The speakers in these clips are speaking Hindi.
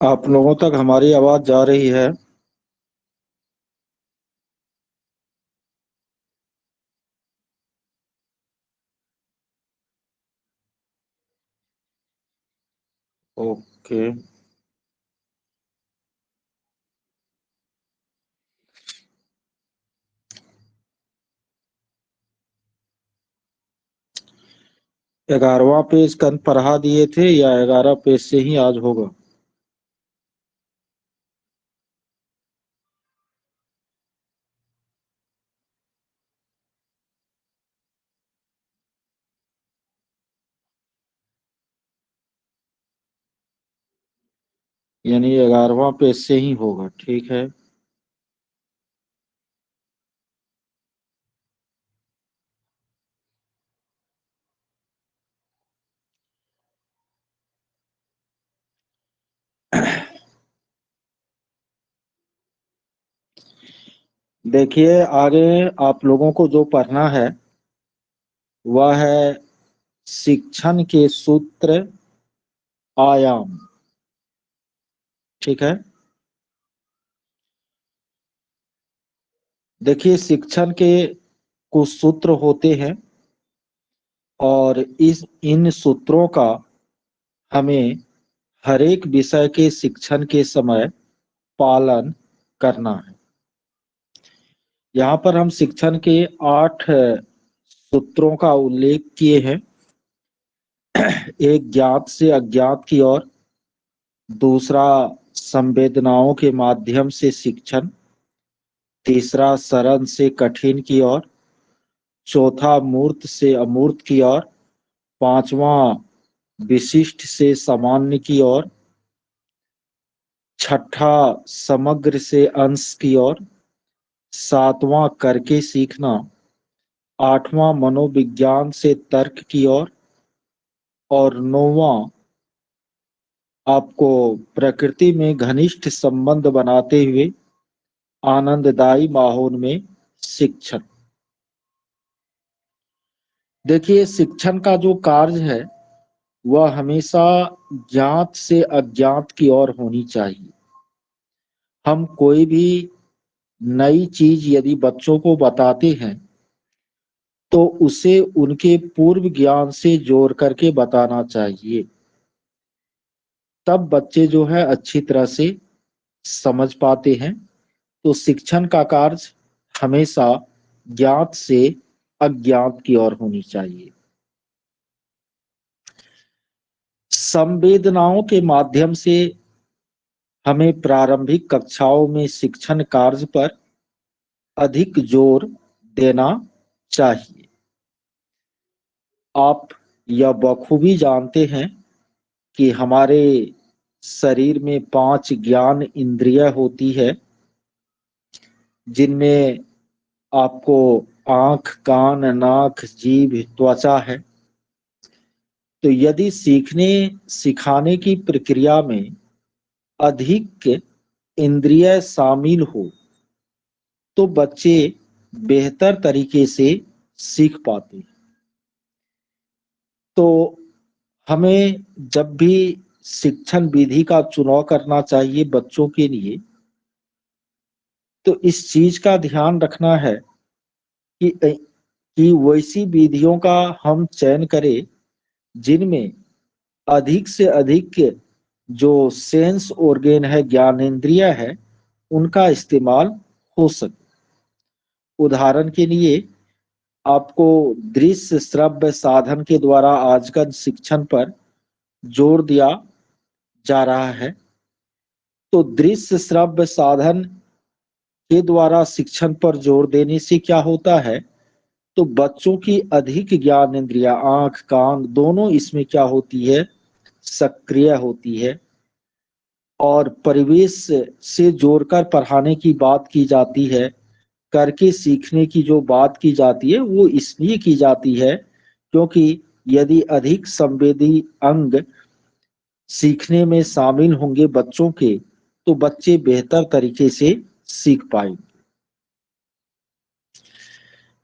आप लोगों तक हमारी आवाज जा रही है? ओके। 11वां पेज कल पढ़ा दिए थे या 11 पेज से ही आज होगा? यानी 11वां पेज से ही होगा, ठीक है। देखिए, आगे आप लोगों को जो पढ़ना है वह है शिक्षण के सूत्र, आयाम। ठीक है। देखिए, शिक्षण के कुछ सूत्र होते हैं और इस इन सूत्रों का हमें हर एक विषय के शिक्षण के समय पालन करना है। यहाँ पर हम शिक्षण के 8 सूत्रों का उल्लेख किए हैं। एक, ज्ञात से अज्ञात की ओर। दूसरा, संवेदनाओं के माध्यम से शिक्षण। तीसरा, सरल से कठिन की ओर। चौथा, मूर्त से अमूर्त की ओर। पांचवा, विशिष्ट से सामान्य की ओर। छठा, समग्र से अंश की ओर। सातवां, करके सीखना। आठवां, मनोविज्ञान से तर्क की ओर। और नौवां, आपको प्रकृति में घनिष्ठ संबंध बनाते हुए आनंददायी माहौल में शिक्षण। देखिए, शिक्षण का जो कार्य है वह हमेशा ज्ञात से अज्ञात की ओर होनी चाहिए। हम कोई भी नई चीज यदि बच्चों को बताते हैं तो उसे उनके पूर्व ज्ञान से जोड़ करके बताना चाहिए। तब बच्चे जो है अच्छी तरह से समझ पाते हैं। तो शिक्षण का कार्य हमेशा ज्ञात से अज्ञात की ओर होनी चाहिए। संवेदनाओं के माध्यम से हमें प्रारंभिक कक्षाओं में शिक्षण कार्य पर अधिक जोर देना चाहिए। आप यह बखूबी जानते हैं कि हमारे शरीर में 5 ज्ञान इंद्रिय होती है, जिनमें आपको आंख, कान, नाक, जीभ, त्वचा है। तो यदि सीखने सिखाने की प्रक्रिया में अधिक इंद्रिय शामिल हो तो बच्चे बेहतर तरीके से सीख पाते हैं। तो हमें जब भी शिक्षण विधि का चुनाव करना चाहिए बच्चों के लिए, तो इस चीज का ध्यान रखना है कि वैसी विधियों का हम चयन करें जिनमें अधिक से अधिक जो सेंस ऑर्गेन है, ज्ञानेंद्रिय है, उनका इस्तेमाल हो सके। उदाहरण के लिए आपको दृश्य श्रव्य साधन के द्वारा आजकल शिक्षण पर जोर दिया जा रहा है। तो दृश्य श्रव्य साधन के द्वारा शिक्षण पर जोर देने से क्या होता है, तो बच्चों की अधिक ज्ञान इंद्रिया, आंख, कान दोनों इसमें क्या होती है, सक्रिय होती है। और परिवेश से जोड़कर पढ़ाने की बात की जाती है, करके सीखने की जो बात की जाती है वो इसलिए की जाती है क्योंकि यदि अधिक संवेदी अंग सीखने में शामिल होंगे बच्चों के, तो बच्चे बेहतर तरीके से सीख पाएंगे।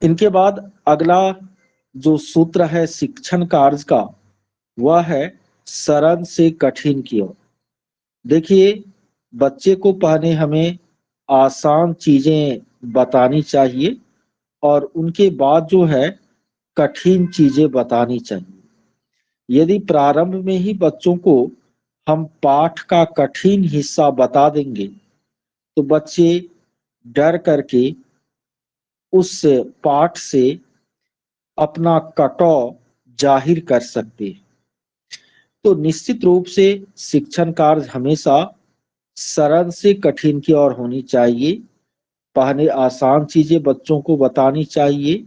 इनके बाद अगला जो सूत्र है शिक्षण कार्य का, वह है सरल से कठिन की ओर। देखिए, बच्चे को पहले हमें आसान चीजें बतानी चाहिए और उनके बाद जो है कठिन चीजें बतानी चाहिए। यदि प्रारंभ में ही बच्चों को हम पाठ का कठिन हिस्सा बता देंगे तो बच्चे डर करके उस पाठ से अपना कटाव जाहिर कर सकते हैं। तो निश्चित रूप से शिक्षण कार्य हमेशा सरल से कठिन की ओर होनी चाहिए। पहले आसान चीजें बच्चों को बतानी चाहिए,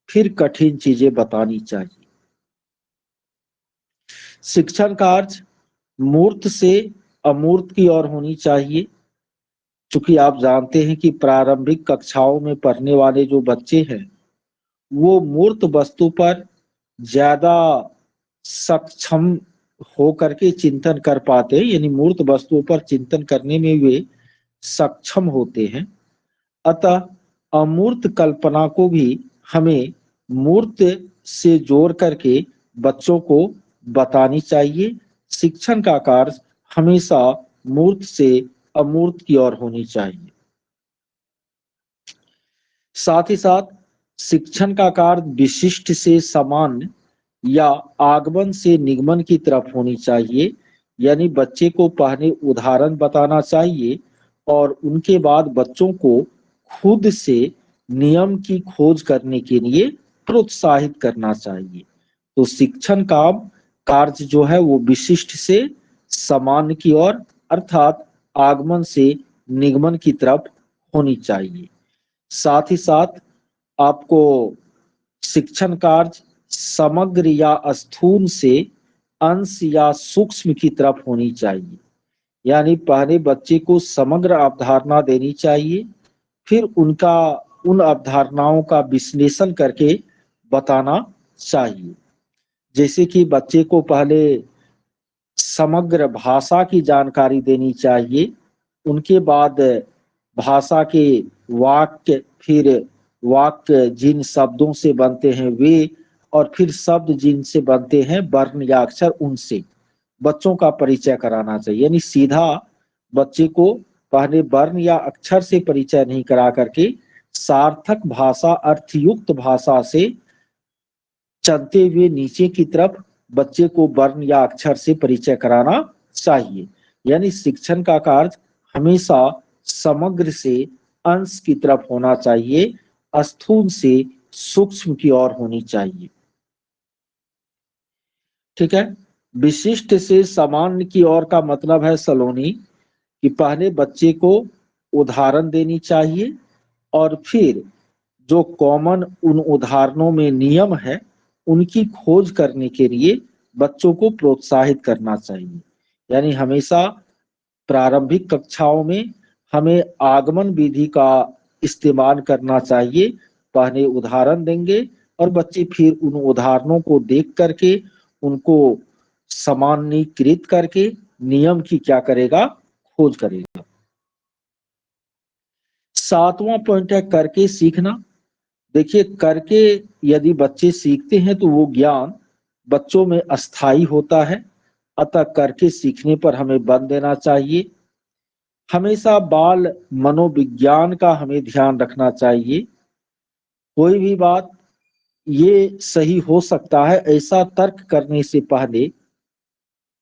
फिर कठिन चीजें बतानी चाहिए। शिक्षण कार्य मूर्त से अमूर्त की ओर होनी चाहिए। चूंकि आप जानते हैं कि प्रारंभिक कक्षाओं में पढ़ने वाले जो बच्चे हैं वो मूर्त वस्तु पर ज्यादा सक्षम हो करके चिंतन कर पाते हैं, यानी मूर्त वस्तुओं पर चिंतन करने में वे सक्षम होते हैं। अतः अमूर्त कल्पना को भी हमें मूर्त से जोड़ करके बच्चों को बतानी चाहिए। शिक्षण का कार्य हमेशा मूर्त से अमूर्त की ओर होनी चाहिए। साथ ही साथ शिक्षण का कार्य विशिष्ट से सामान्य या आगमन से निगमन की तरफ होनी चाहिए। यानी बच्चे को पहले उदाहरण बताना चाहिए और उनके बाद बच्चों को खुद से नियम की खोज करने के लिए प्रोत्साहित करना चाहिए। तो शिक्षण का कार्य जो है वो विशिष्ट से सामान्य की ओर अर्थात आगमन से निगमन की तरफ होनी चाहिए। साथ ही साथ आपको शिक्षण कार्य समग्र या स्थूल से अंश या सूक्ष्म की तरफ होनी चाहिए। यानी पहले बच्चे को समग्र अवधारणा देनी चाहिए, फिर उन अवधारणाओं का विश्लेषण करके बताना चाहिए। जैसे कि बच्चे को पहले समग्र भाषा की जानकारी देनी चाहिए, उनके बाद भाषा के वाक्य, फिर वाक्य जिन शब्दों से बनते हैं वे, और फिर शब्द जिनसे बनते हैं वर्ण या अक्षर उनसे बच्चों का परिचय कराना चाहिए। यानी सीधा बच्चे को पहले वर्ण या अक्षर से परिचय नहीं करा करके सार्थक भाषा, अर्थयुक्त भाषा से चलते हुए नीचे की तरफ बच्चे को वर्ण या अक्षर से परिचय कराना चाहिए। यानी शिक्षण का कार्य हमेशा समग्र से अंश की तरफ होना चाहिए, स्थूल से सूक्ष्म की ओर होनी चाहिए। ठीक है। विशिष्ट से सामान्य की ओर का मतलब है सलोनी कि पहले बच्चे को उदाहरण देनी चाहिए और फिर जो कॉमन उन उदाहरणों में नियम है उनकी खोज करने के लिए बच्चों को प्रोत्साहित करना चाहिए। यानी हमेशा प्रारंभिक कक्षाओं में हमें आगमन विधि का इस्तेमाल करना चाहिए। पहले उदाहरण देंगे और बच्चे फिर उन उदाहरणों को देख करके उनको सामान्यीकृत करके नियम की क्या करेगा, खोज करेगा। सातवां पॉइंट है करके सीखना। देखिए, करके यदि बच्चे सीखते हैं तो वो ज्ञान बच्चों में अस्थाई होता है। अतः करके सीखने पर हमें बल देना चाहिए। हमेशा बाल मनोविज्ञान का हमें ध्यान रखना चाहिए। कोई भी बात ये सही हो सकता है ऐसा तर्क करने से पहले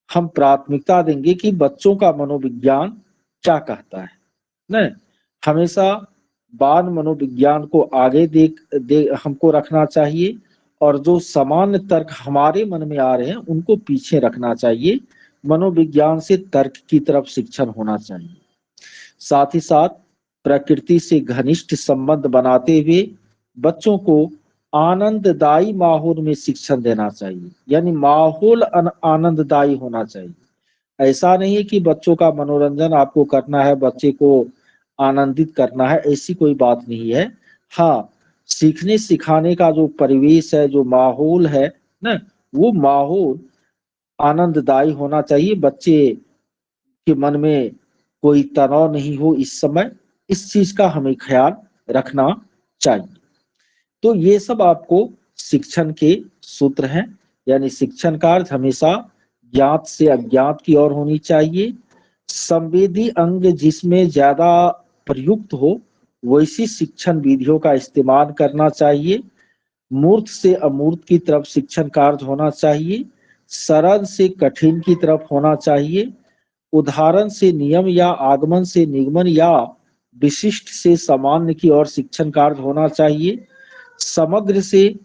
हम प्राथमिकता देंगे कि बच्चों का मनोविज्ञान क्या कहता है। नहीं, हमेशा बाल मनोविज्ञान को आगे हमको रखना चाहिए और जो सामान्य तर्क हमारे मन में आ रहे हैं उनको पीछे रखना चाहिए। मनोविज्ञान से तर्क की तरफ शिक्षण होना चाहिए। साथ ही साथ प्रकृति से घनिष्ठ संबंध बनाते हुए बच्चों को आनंददायी माहौल में शिक्षण देना चाहिए। यानी माहौल आनंददायी होना चाहिए। ऐसा नहीं है कि बच्चों का मनोरंजन आपको करना है, बच्चे को आनंदित करना है, ऐसी कोई बात नहीं है। हाँ, सीखने सिखाने का जो परिवेश है, जो माहौल है ना, वो माहौल आनंददायी होना चाहिए। बच्चे के मन में कोई तनाव नहीं हो इस समय, इस चीज का हमें ख्याल रखना चाहिए। तो ये सब आपको शिक्षण के सूत्र हैं। यानी शिक्षण कार्य हमेशा ज्ञात से अज्ञात की ओर होनी चाहिए, संवेदी अंग जिसमें ज्यादा प्रयुक्त हो वैसी शिक्षण विधियों का इस्तेमाल करना चाहिए। मूर्त से अमूर्त की तरफ शिक्षण कार्य होना चाहिए। सरल से कठिन की तरफ होना चाहिए। उदाहरण से नियम या आगमन से निगमन या विशिष्ट से सामान्य की ओर शिक्षण कार्य होना चाहिए। समग्र से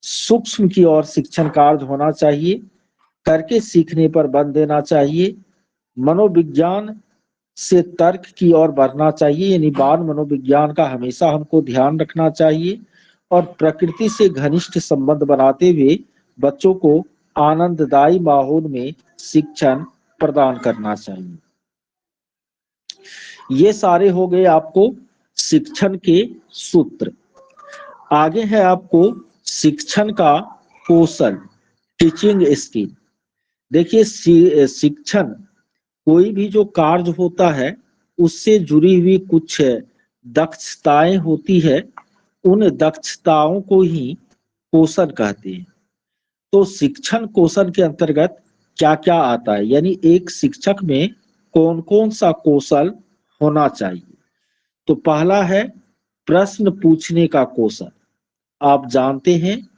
सूक्ष्म की ओर शिक्षण कार्य होना चाहिए। करके सीखने पर बल देना चाहिए। मनोविज्ञान से तर्क की ओर बढ़ना चाहिए, यानी बाल मनोविज्ञान का हमेशा हमको ध्यान रखना चाहिए। और प्रकृति से घनिष्ठ संबंध बनाते हुए बच्चों को आनंददायी माहौल में शिक्षण प्रदान करना चाहिए। ये सारे हो गए आपको शिक्षण के सूत्र। आगे है आपको शिक्षण का कौशल, टीचिंग स्किल। देखिए शिक्षण कोई भी जो कार्य होता है उससे जुड़ी हुई कुछ दक्षताएं होती है, उन दक्षताओं को ही कौशल कहते हैं। तो शिक्षण कौशल के अंतर्गत क्या क्या आता है, यानी एक शिक्षक में कौन कौन सा कौशल होना चाहिए। तो पहला है प्रश्न पूछने का कौशल। आप जानते हैं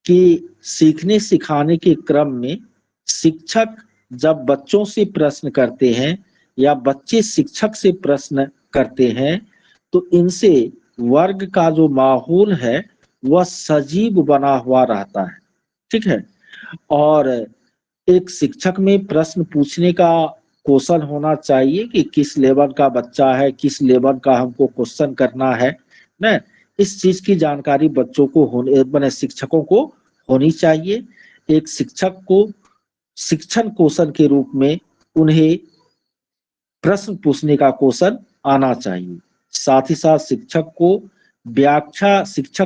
कि सीखने सिखाने के क्रम में शिक्षक जब बच्चों से प्रश्न करते हैं या बच्चे शिक्षक से प्रश्न करते हैं तो इनसे वर्ग का जो माहौल है वह सजीव बना हुआ रहता है। ठीक है। और एक शिक्षक में प्रश्न पूछने का कौशल होना चाहिए कि किस लेवल का बच्चा है, किस लेवल का हमको क्वेश्चन करना है ना। इस चीज की जानकारी बच्चों को होने बने शिक्षकों को होनी चाहिए। एक शिक्षक को शिक्षण कौशल के रूप में उन्हें प्रश्न पूछने का कौशल आना चाहिए। साथ ही साथ शिक्षक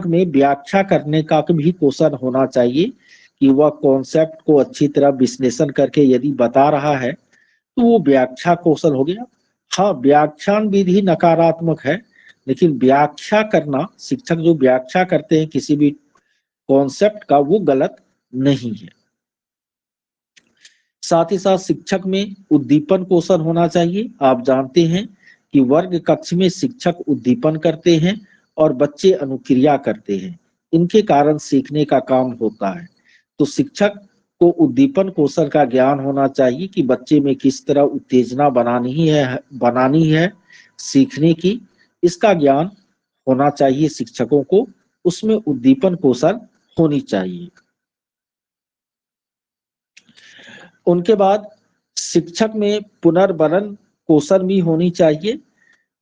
में व्याख्या करने का भी कौशल होना चाहिए कि वह कॉन्सेप्ट को अच्छी तरह विश्लेषण करके यदि बता रहा है तो वो व्याख्या कौशल हो गया। हाँ, व्याख्यान विधि नकारात्मक है, लेकिन व्याख्या करना, शिक्षक जो व्याख्या करते हैं किसी भी कॉन्सेप्ट का, वो गलत नहीं है। साथ ही साथ शिक्षक में उद्दीपन कौशल होना चाहिए। आप जानते हैं कि वर्ग कक्ष में शिक्षक उद्दीपन करते हैं और बच्चे अनुक्रिया करते हैं, इनके कारण सीखने का काम होता है। तो शिक्षक को उद्दीपन कौशल का ज्ञान होना चाहिए कि बच्चे में किस तरह उत्तेजना बनानी है सीखने की, इसका ज्ञान होना चाहिए शिक्षकों को, उसमें उद्दीपन कौशल होनी चाहिए। उनके बाद शिक्षक में पुनर्बलन कौशल भी होनी चाहिए।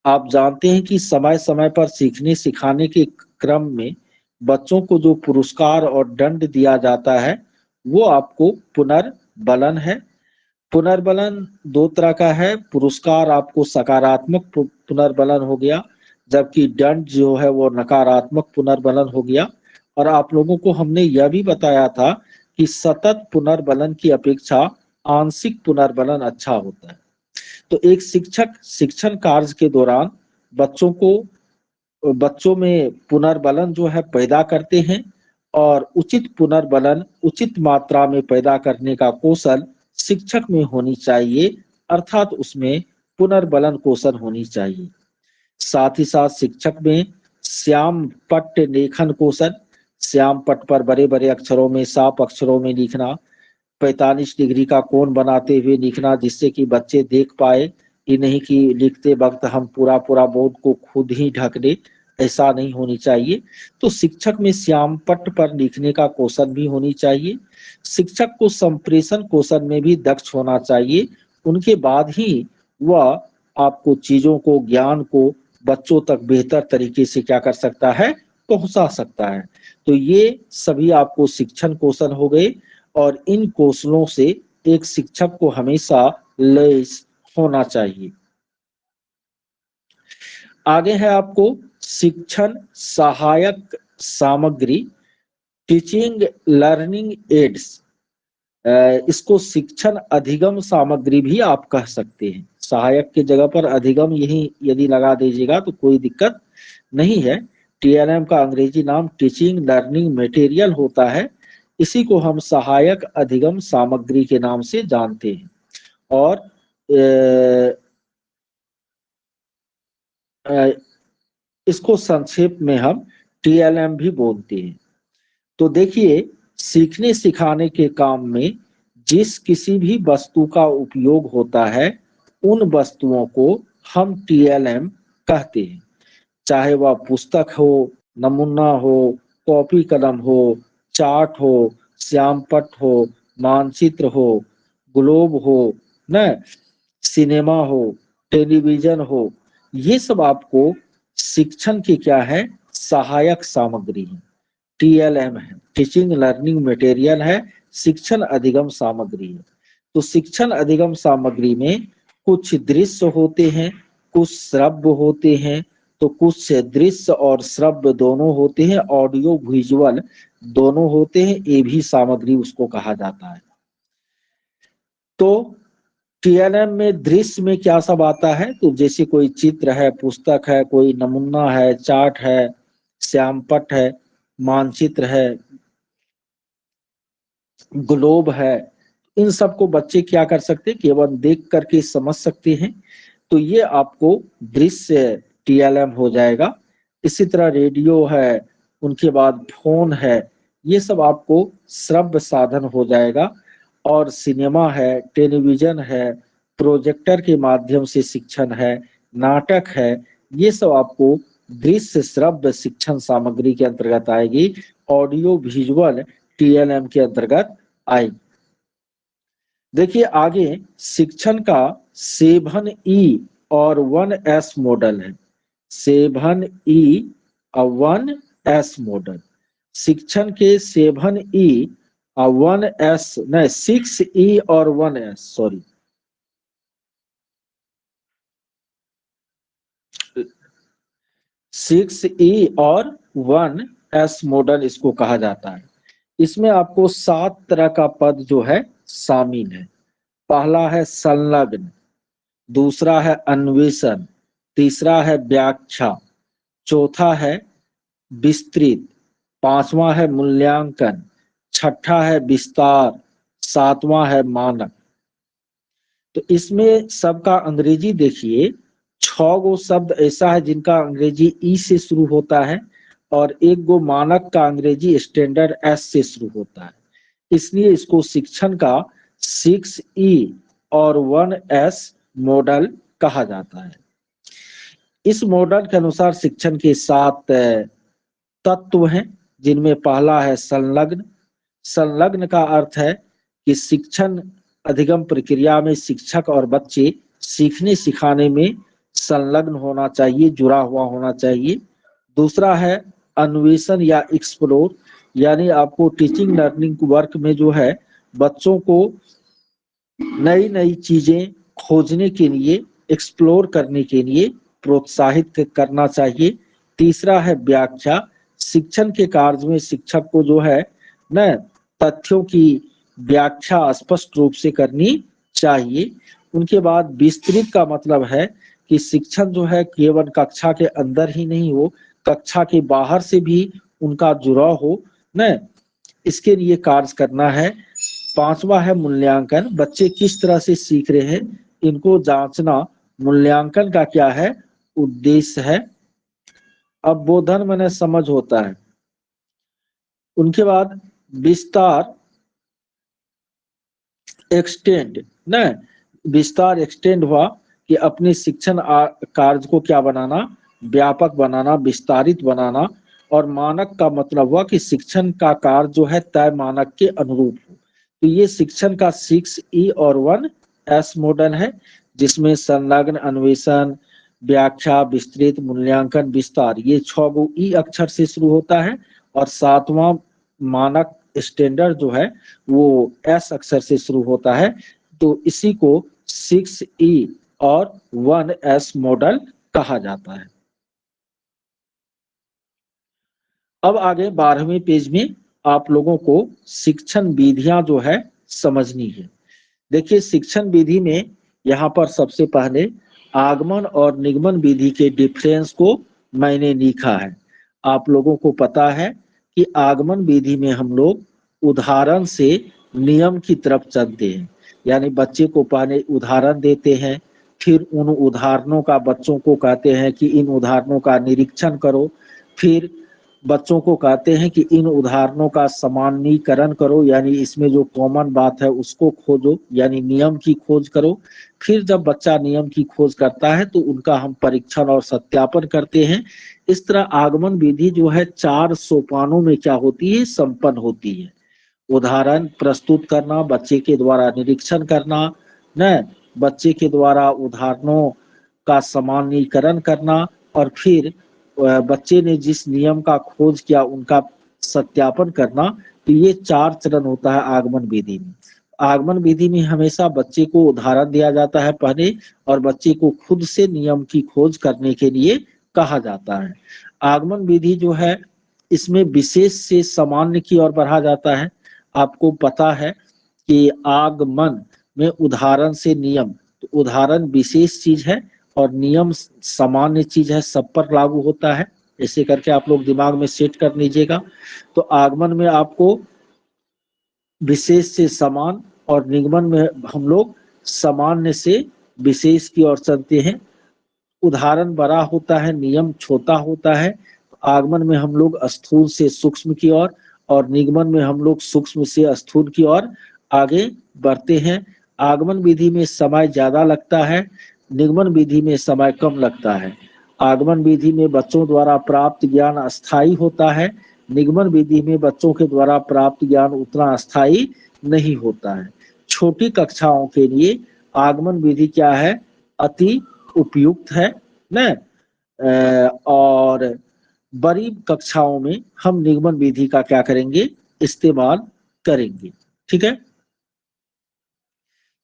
आप जानते हैं कि समय समय पर सीखने सिखाने के क्रम में बच्चों को जो पुरस्कार और दंड दिया जाता है वो आपको पुनर्बलन है। पुनर्बलन दो तरह का है। पुरस्कार आपको सकारात्मक पुनर्बलन हो गया, जबकि दंड जो है वो नकारात्मक पुनर्बलन हो गया। और आप लोगों को हमने यह भी बताया था कि सतत पुनर्बलन की अपेक्षा आंशिक पुनर्बलन अच्छा होता है। तो एक शिक्षक शिक्षण कार्य के दौरान बच्चों में पुनर्बलन जो है पैदा करते हैं, और उचित पुनर्बलन उचित मात्रा में पैदा करने का कौशल शिक्षक में होनी चाहिए, अर्थात उसमें पुनर्बलन कौशल होनी चाहिए। साथ ही साथ शिक्षक में श्याम पट्ट लेखन कौशल, श्याम पट्ट पर बड़े बड़े अक्षरों में साफ अक्षरों में लिखना, 45 डिग्री का कोण बनाते हुए लिखना, जिससे कि बच्चे देख पाए, ये नहीं कि लिखते वक्त हम पूरा पूरा बोर्ड को खुद ही ढक दे, ऐसा नहीं होनी चाहिए। तो शिक्षक में श्याम पट्ट पर लिखने का कौशल भी होनी चाहिए। शिक्षक को संप्रेषण कौशल में भी दक्ष होना चाहिए, उनके बाद ही वह आपको चीजों को, ज्ञान को बच्चों तक बेहतर तरीके से क्या कर सकता है, पहुंचा सकता है। तो ये सभी आपको शिक्षण कौशल हो गए, और इन कौशलों से एक शिक्षक को हमेशा लैस होना चाहिए। आगे है आपको शिक्षण सहायक सामग्री, टीचिंग लर्निंग एड्स। इसको शिक्षण अधिगम सामग्री भी आप कह सकते हैं। सहायक की जगह पर अधिगम यही यदि लगा दीजिएगा तो कोई दिक्कत नहीं है। टीएलएम का अंग्रेजी नाम टीचिंग लर्निंग मटेरियल होता है, इसी को हम सहायक अधिगम सामग्री के नाम से जानते हैं। और इसको संक्षेप में हम टीएलएम भी बोलते हैं। तो देखिए, सीखने सिखाने के काम में जिस किसी भी वस्तु का उपयोग होता है उन वस्तुओं को हम टीएलएम कहते हैं। चाहे वह पुस्तक हो, नमूना हो, कॉपी कलम हो, चार्ट हो, श्यामपट्ट हो, मानचित्र हो, ग्लोब हो, न सिनेमा हो, टेलीविजन हो, ये सब आपको शिक्षण की क्या है, सहायक सामग्री है। टीएलएम है, टीचिंग लर्निंग मटेरियल है, शिक्षण अधिगम सामग्री है। तो शिक्षण अधिगम सामग्री में कुछ दृश्य होते हैं, कुछ श्रव्य होते हैं, तो कुछ दृश्य और श्रव्य दोनों होते हैं, ऑडियो विजुअल दोनों होते हैं, ये भी सामग्री उसको कहा जाता है। तो टीएलएम में दृश्य में क्या सब आता है, तो जैसे कोई चित्र है, पुस्तक है, कोई नमूना है, चार्ट है, श्यामपट्ट है, मानचित्र है, ग्लोब है, इन सबको बच्चे क्या कर सकते हैं, केवल देख करके समझ सकते हैं। तो ये आपको दृश्य टीएलएम हो जाएगा। इसी तरह रेडियो है, उनके बाद फोन है, ये सब आपको श्रव्य साधन हो जाएगा। और सिनेमा है, टेलीविजन है, प्रोजेक्टर के माध्यम से शिक्षण है, नाटक है, ये सब आपको दृश्य श्रव्य शिक्षण सामग्री के अंतर्गत आएगी। ऑडियो विजुअल टीएलएम के अंतर्गत आएगी। देखिए आगे शिक्षण का 7E और 1S मॉडल है। 7E और 1S मॉडल, शिक्षण के 7E और 1S नहीं 6E और 1S, सॉरी 6E और 1S मॉडल इसको कहा जाता है। इसमें आपको 7 तरह का पद जो है शामिल है। पहला है संलग्न, दूसरा है अन्वेषण, तीसरा है व्याख्या, चौथा है विस्तृत, पांचवा है मूल्यांकन, छठा है विस्तार, सातवां है मानक। तो इसमें सबका अंग्रेजी देखिए, 6 गो शब्द ऐसा है जिनका अंग्रेजी ई से शुरू होता है और 1 गो मानक का अंग्रेजी स्टैंडर्ड एस से शुरू होता है। इसलिए इसको शिक्षण का 6E और 1S मॉडल कहा जाता है। इस मॉडल के अनुसार शिक्षण के 7 तत्व हैं, जिनमें पहला है संलग्न। संलग्न का अर्थ है कि शिक्षण अधिगम प्रक्रिया में शिक्षक और बच्चे सीखने सिखाने में संलग्न होना चाहिए, जुड़ा हुआ होना चाहिए। दूसरा है अन्वेषण या एक्सप्लोर, यानी आपको टीचिंग लर्निंग वर्क में जो है बच्चों को नई नई चीजें खोजने के लिए, एक्सप्लोर करने के लिए प्रोत्साहित करना चाहिए। तीसरा है व्याख्या, शिक्षण के कार्य में शिक्षक को जो है न तथ्यों की व्याख्या स्पष्ट रूप से करनी चाहिए। उनके बाद विस्तृत का मतलब है कि शिक्षण जो है केवल कक्षा के अंदर ही नहीं हो, कक्षा के बाहर से भी उनका जुड़ाव हो न, इसके लिए कार्य करना है। पांचवा है मूल्यांकन, बच्चे किस तरह से सीख रहे हैं इनको जांचना मूल्यांकन का क्या है, उद्देश्य है। अब बोधन मैंने समझ होता है। उनके बाद विस्तार, एक्सटेंड न, विस्तार एक्सटेंड हुआ कि अपने शिक्षण कार्य को क्या बनाना, व्यापक बनाना, विस्तारित बनाना। और मानक का मतलब हुआ कि शिक्षण का कार्य जो है तय मानक के अनुरूप हो। तो ये शिक्षण का 6E और 1S मॉडल है, जिसमें संलग्न, अन्वेषण, व्याख्या, विस्तृत, मूल्यांकन, विस्तार, ये 6 गो ई अक्षर से शुरू होता है और 7वां मानक स्टैंडर्ड जो है वो एस अक्षर से शुरू होता है। तो इसी को 6E और 1S मॉडल कहा जाता है। अब आगे 12वें पेज में आप लोगों को शिक्षण विधियां जो है समझनी है। देखिए शिक्षण विधि में यहाँ पर सबसे पहले आगमन और निगमन विधि के डिफरेंस को मैंने लिखा है। आप लोगों को पता है कि आगमन विधि में हम लोग उदाहरण से नियम की तरफ चलते हैं, यानी बच्चे को पहले उदाहरण देते हैं, फिर उन उदाहरणों का बच्चों को कहते हैं कि इन उदाहरणों का निरीक्षण करो, फिर बच्चों को कहते हैं कि इन उदाहरणों का सामान्यीकरण करो, यानी इसमें जो कॉमन बात है उसको खोजो, यानी नियम की खोज करो। फिर जब बच्चा नियम की खोज करता है तो उनका हम परीक्षण और सत्यापन करते हैं। इस तरह आगमन विधि जो है 4 सोपानों में क्या होती है, संपन्न होती है। उदाहरण प्रस्तुत करना, बच्चे के द्वारा निरीक्षण करना, न बच्चे के द्वारा उदाहरणों का सामान्यीकरण करना, और फिर बच्चे ने जिस नियम का खोज किया उनका सत्यापन करना। तो ये 4 चरण होता है आगमन विधि में। आगमन विधि में हमेशा बच्चे को उदाहरण दिया जाता है पहले, और बच्चे को खुद से नियम की खोज करने के लिए कहा जाता है। आगमन विधि जो है इसमें विशेष से सामान्य की ओर बढ़ा जाता है। आपको पता है कि आगमन में उदाहरण से नियम, तो उदाहरण विशेष चीज है और नियम सामान्य चीज है, सब पर लागू होता है। ऐसे करके आप लोग दिमाग में सेट कर लीजिएगा। तो आगमन में आपको विशेष से समान, और निगमन में हम लोग सामान्य से विशेष की ओर चलते हैं। उदाहरण बड़ा होता है, नियम छोटा होता है। आगमन में हम लोग स्थूल से सूक्ष्म की ओर, और निगमन में हम लोग सूक्ष्म से स्थूल की ओर आगे बढ़ते हैं। आगमन विधि में समय ज्यादा लगता है, निगमन विधि में समय कम लगता है। आगमन विधि में बच्चों द्वारा प्राप्त ज्ञान अस्थायी होता है, निगमन विधि में बच्चों के द्वारा प्राप्त ज्ञान उतना अस्थायी नहीं होता है। छोटी कक्षाओं के लिए आगमन विधि क्या है, अति उपयुक्त है न। और बड़ी कक्षाओं में हम निगमन विधि का क्या करेंगे, इस्तेमाल करेंगे। ठीक है,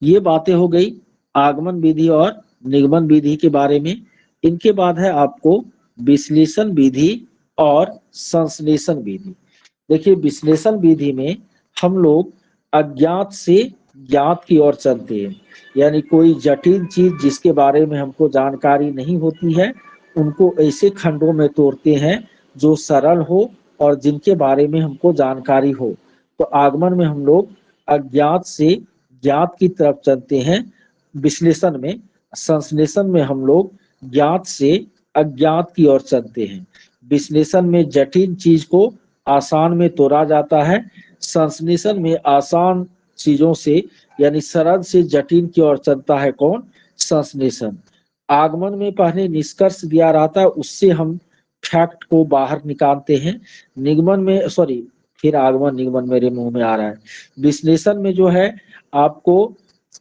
ये बातें हो गई आगमन विधि और निगमन विधि के बारे में। इनके बाद है आपको विश्लेषण विधि और संश्लेषण विधि। देखिए, विश्लेषण विधि में हम लोग अज्ञात से ज्ञात की ओर चलते हैं, यानी कोई जटिल चीज जिसके बारे में हमको जानकारी नहीं होती है उनको ऐसे खंडों में तोड़ते हैं जो सरल हो और जिनके बारे में हमको जानकारी हो। तो आगमन में हम लोग अज्ञात से ज्ञात की तरफ चलते हैं विश्लेषण में। संश्लेषण में हम लोग ज्ञात से अज्ञात की ओर चलते हैं। विश्लेषण में जटिल चीज को आसान में तोड़ा जाता है, संश्लेषण में आसान चीजों से यानी सरल से जटिल की ओर चलता है कौन, संश्लेषण। आगमन में पहले निष्कर्ष दिया रहता है, उससे हम फैक्ट को बाहर निकालते हैं। निगमन में सॉरी, फिर आगमन निगमन मेरे मुंह में आ रहा है। विश्लेषण में जो है आपको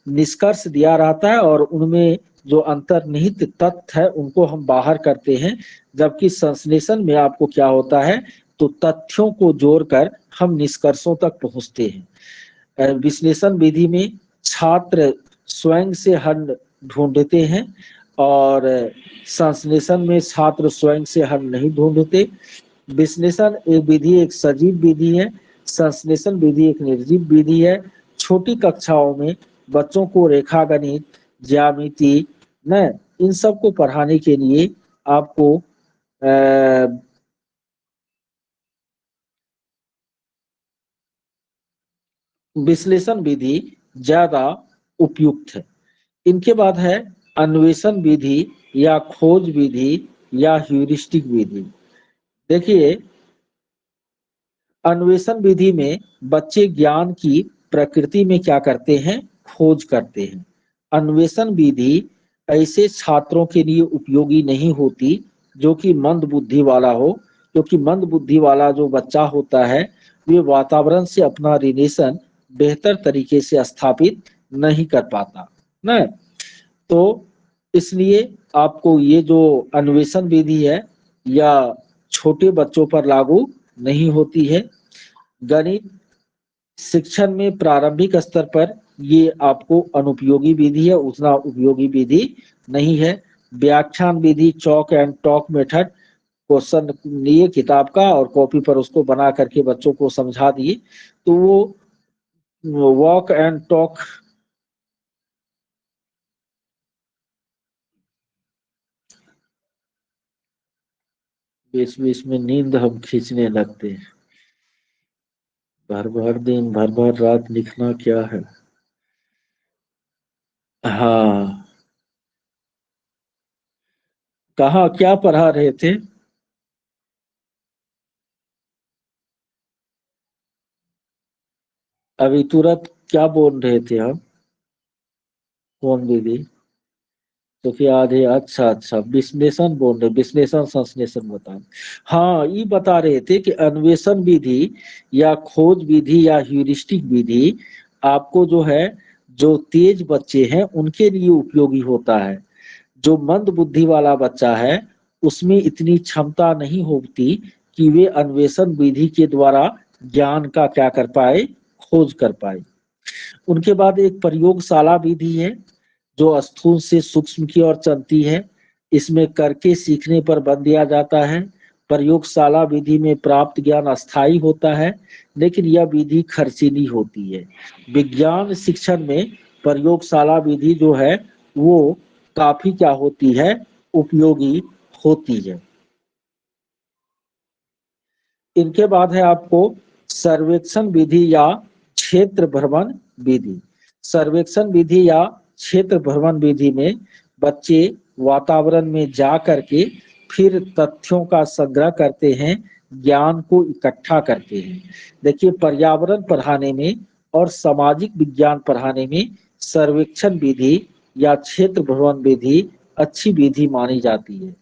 निष्कर्ष दिया रहता है और उनमें जो अंतर्निहित तथ्य है उनको हम बाहर करते हैं, जबकि संश्लेषण में आपको क्या होता है, तो तथ्यों को जोड़कर हम निष्कर्षों तक पहुंचते हैं। विश्लेषण विधि में छात्र स्वयं से हल ढूंढते हैं और संश्लेषण में छात्र स्वयं से हल नहीं ढूंढते। विश्लेषण एक विधि एक सजीव विधि है, संश्लेषण विधि एक निर्जीव विधि है। छोटी कक्षाओं में बच्चों को रेखा गणित, ज्यामिति न इन सब को पढ़ाने के लिए आपको विश्लेषण विधि ज्यादा उपयुक्त है। इनके बाद है अन्वेषण विधि या खोज विधि या ह्यूरिस्टिक विधि। देखिए, अन्वेषण विधि में बच्चे ज्ञान की प्रकृति में क्या करते हैं, खोज करते हैं। अन्वेषण विधि ऐसे छात्रों के लिए उपयोगी नहीं होती जो कि मंद बुद्धि वाला हो, क्योंकि मंद बुद्धि वाला जो बच्चा होता है वे वातावरण से अपना रिलेशन बेहतर तरीके से स्थापित नहीं कर पाता न। तो इसलिए आपको ये जो अन्वेषण विधि है या छोटे बच्चों पर लागू नहीं होती है। गणित शिक्षण में प्रारंभिक स्तर पर ये आपको अनुपयोगी विधि है, उतना उपयोगी विधि नहीं है। व्याख्यान विधि chalk and talk method, question लिए किताब का और कॉपी पर उसको बना करके बच्चों को समझा दिए, तो वो वॉक एंड टॉक बीच बीच में नींद हम खींचने लगते हैं। भर भर दिन भर भर रात लिखना क्या है। हाँ, कहाँ क्या पढ़ा रहे थे? अभी तुरंत क्या बोल रहे थे हम? कौन विधि? तो फिर आधे, अच्छा अच्छा, विश्लेषण बोल रहे, विश्लेषण संश्लेषण बता। हाँ, ये बता रहे थे कि अन्वेषण विधि या खोज विधि या ह्यूरिस्टिक विधि आपको जो है, जो तेज बच्चे हैं उनके लिए उपयोगी होता है। जो मंद बुद्धि वाला बच्चा है उसमें इतनी क्षमता नहीं होती कि वे अन्वेषण विधि के द्वारा ज्ञान का क्या कर पाए, खोज कर पाए। उनके बाद एक प्रयोगशाला विधि है जो स्थूल से सूक्ष्म की ओर चलती है। इसमें करके सीखने पर बल दिया जाता है। प्रयोगशाला विधि में प्राप्त ज्ञान अस्थायी होता है, लेकिन यह विधि खर्चीली होती है। विज्ञान शिक्षण में प्रयोगशाला विधि जो है वो काफी क्या होती है, उपयोगी होती है। इनके बाद है आपको सर्वेक्षण विधि या क्षेत्र भ्रमण विधि। सर्वेक्षण विधि या क्षेत्र भ्रमण विधि में बच्चे वातावरण में जा करके फिर तथ्यों का संग्रह करते हैं, ज्ञान को इकट्ठा करते हैं। देखिए, पर्यावरण पढ़ाने में और सामाजिक विज्ञान पढ़ाने में सर्वेक्षण विधि या क्षेत्र भ्रमण विधि अच्छी विधि मानी जाती है।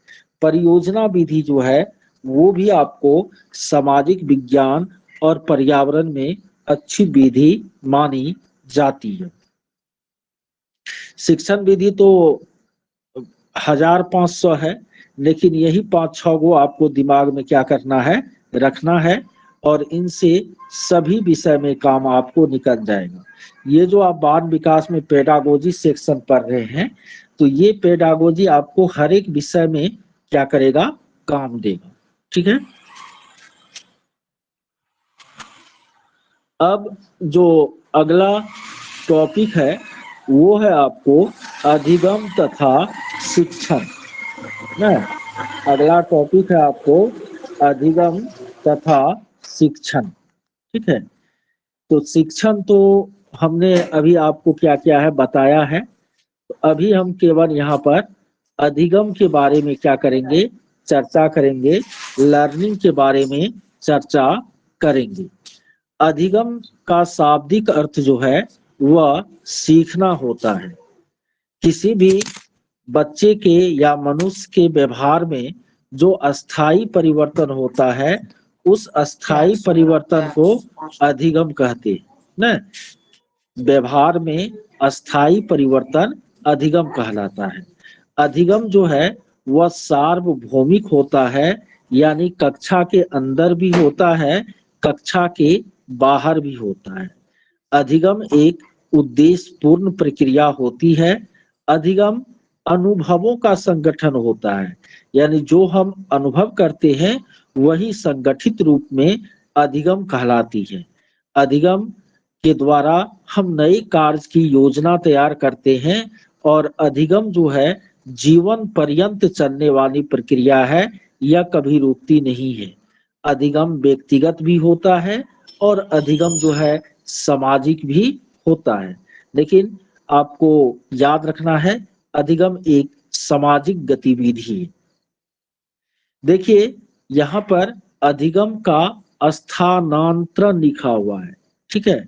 परियोजना विधि जो है वो भी आपको सामाजिक विज्ञान और पर्यावरण में अच्छी विधि मानी जाती है। शिक्षण विधि तो 1500 है, लेकिन यही 5-6 गो आपको दिमाग में क्या करना है, रखना है, और इनसे सभी विषय में काम आपको निकल जाएगा। ये जो आप बाल विकास में पेडागोजी सेक्शन पढ़ रहे हैं, तो ये पेडागोजी आपको हर एक विषय में क्या करेगा, काम देगा। ठीक है। अब जो अगला टॉपिक है वो है आपको अधिगम तथा शिक्षण ना। अगला टॉपिक है आपको अधिगम तथा शिक्षण। ठीक है। तो शिक्षण तो हमने अभी आपको क्या क्या है बताया है। तो अभी हम केवल यहाँ पर अधिगम के बारे में क्या करेंगे, चर्चा करेंगे, लर्निंग के बारे में चर्चा करेंगे। अधिगम का शाब्दिक अर्थ जो है वह सीखना होता है। किसी भी बच्चे के या मनुष्य के व्यवहार में जो अस्थाई परिवर्तन होता है उस अस्थाई परिवर्तन को अधिगम कहते हैं ना। व्यवहार में अस्थाई परिवर्तन अधिगम कहलाता है। अधिगम जो है वह सार्वभौमिक होता है, यानी कक्षा के अंदर भी होता है, कक्षा के बाहर भी होता है। अधिगम एक उद्देश्यपूर्ण प्रक्रिया होती है। अधिगम अनुभवों का संगठन होता है, यानी जो हम अनुभव करते हैं वही संगठित रूप में अधिगम कहलाती है। अधिगम के द्वारा हम नए कार्य की योजना तैयार करते हैं, और अधिगम जो है जीवन पर्यंत चलने वाली प्रक्रिया है, यह कभी रुकती नहीं है। अधिगम व्यक्तिगत भी होता है और अधिगम जो है सामाजिक भी होता है। लेकिन आपको याद रखना है, अधिगम एक सामाजिक गतिविधि है। देखिए, यहाँ पर अधिगम का स्थानांतरण लिखा हुआ है। ठीक है।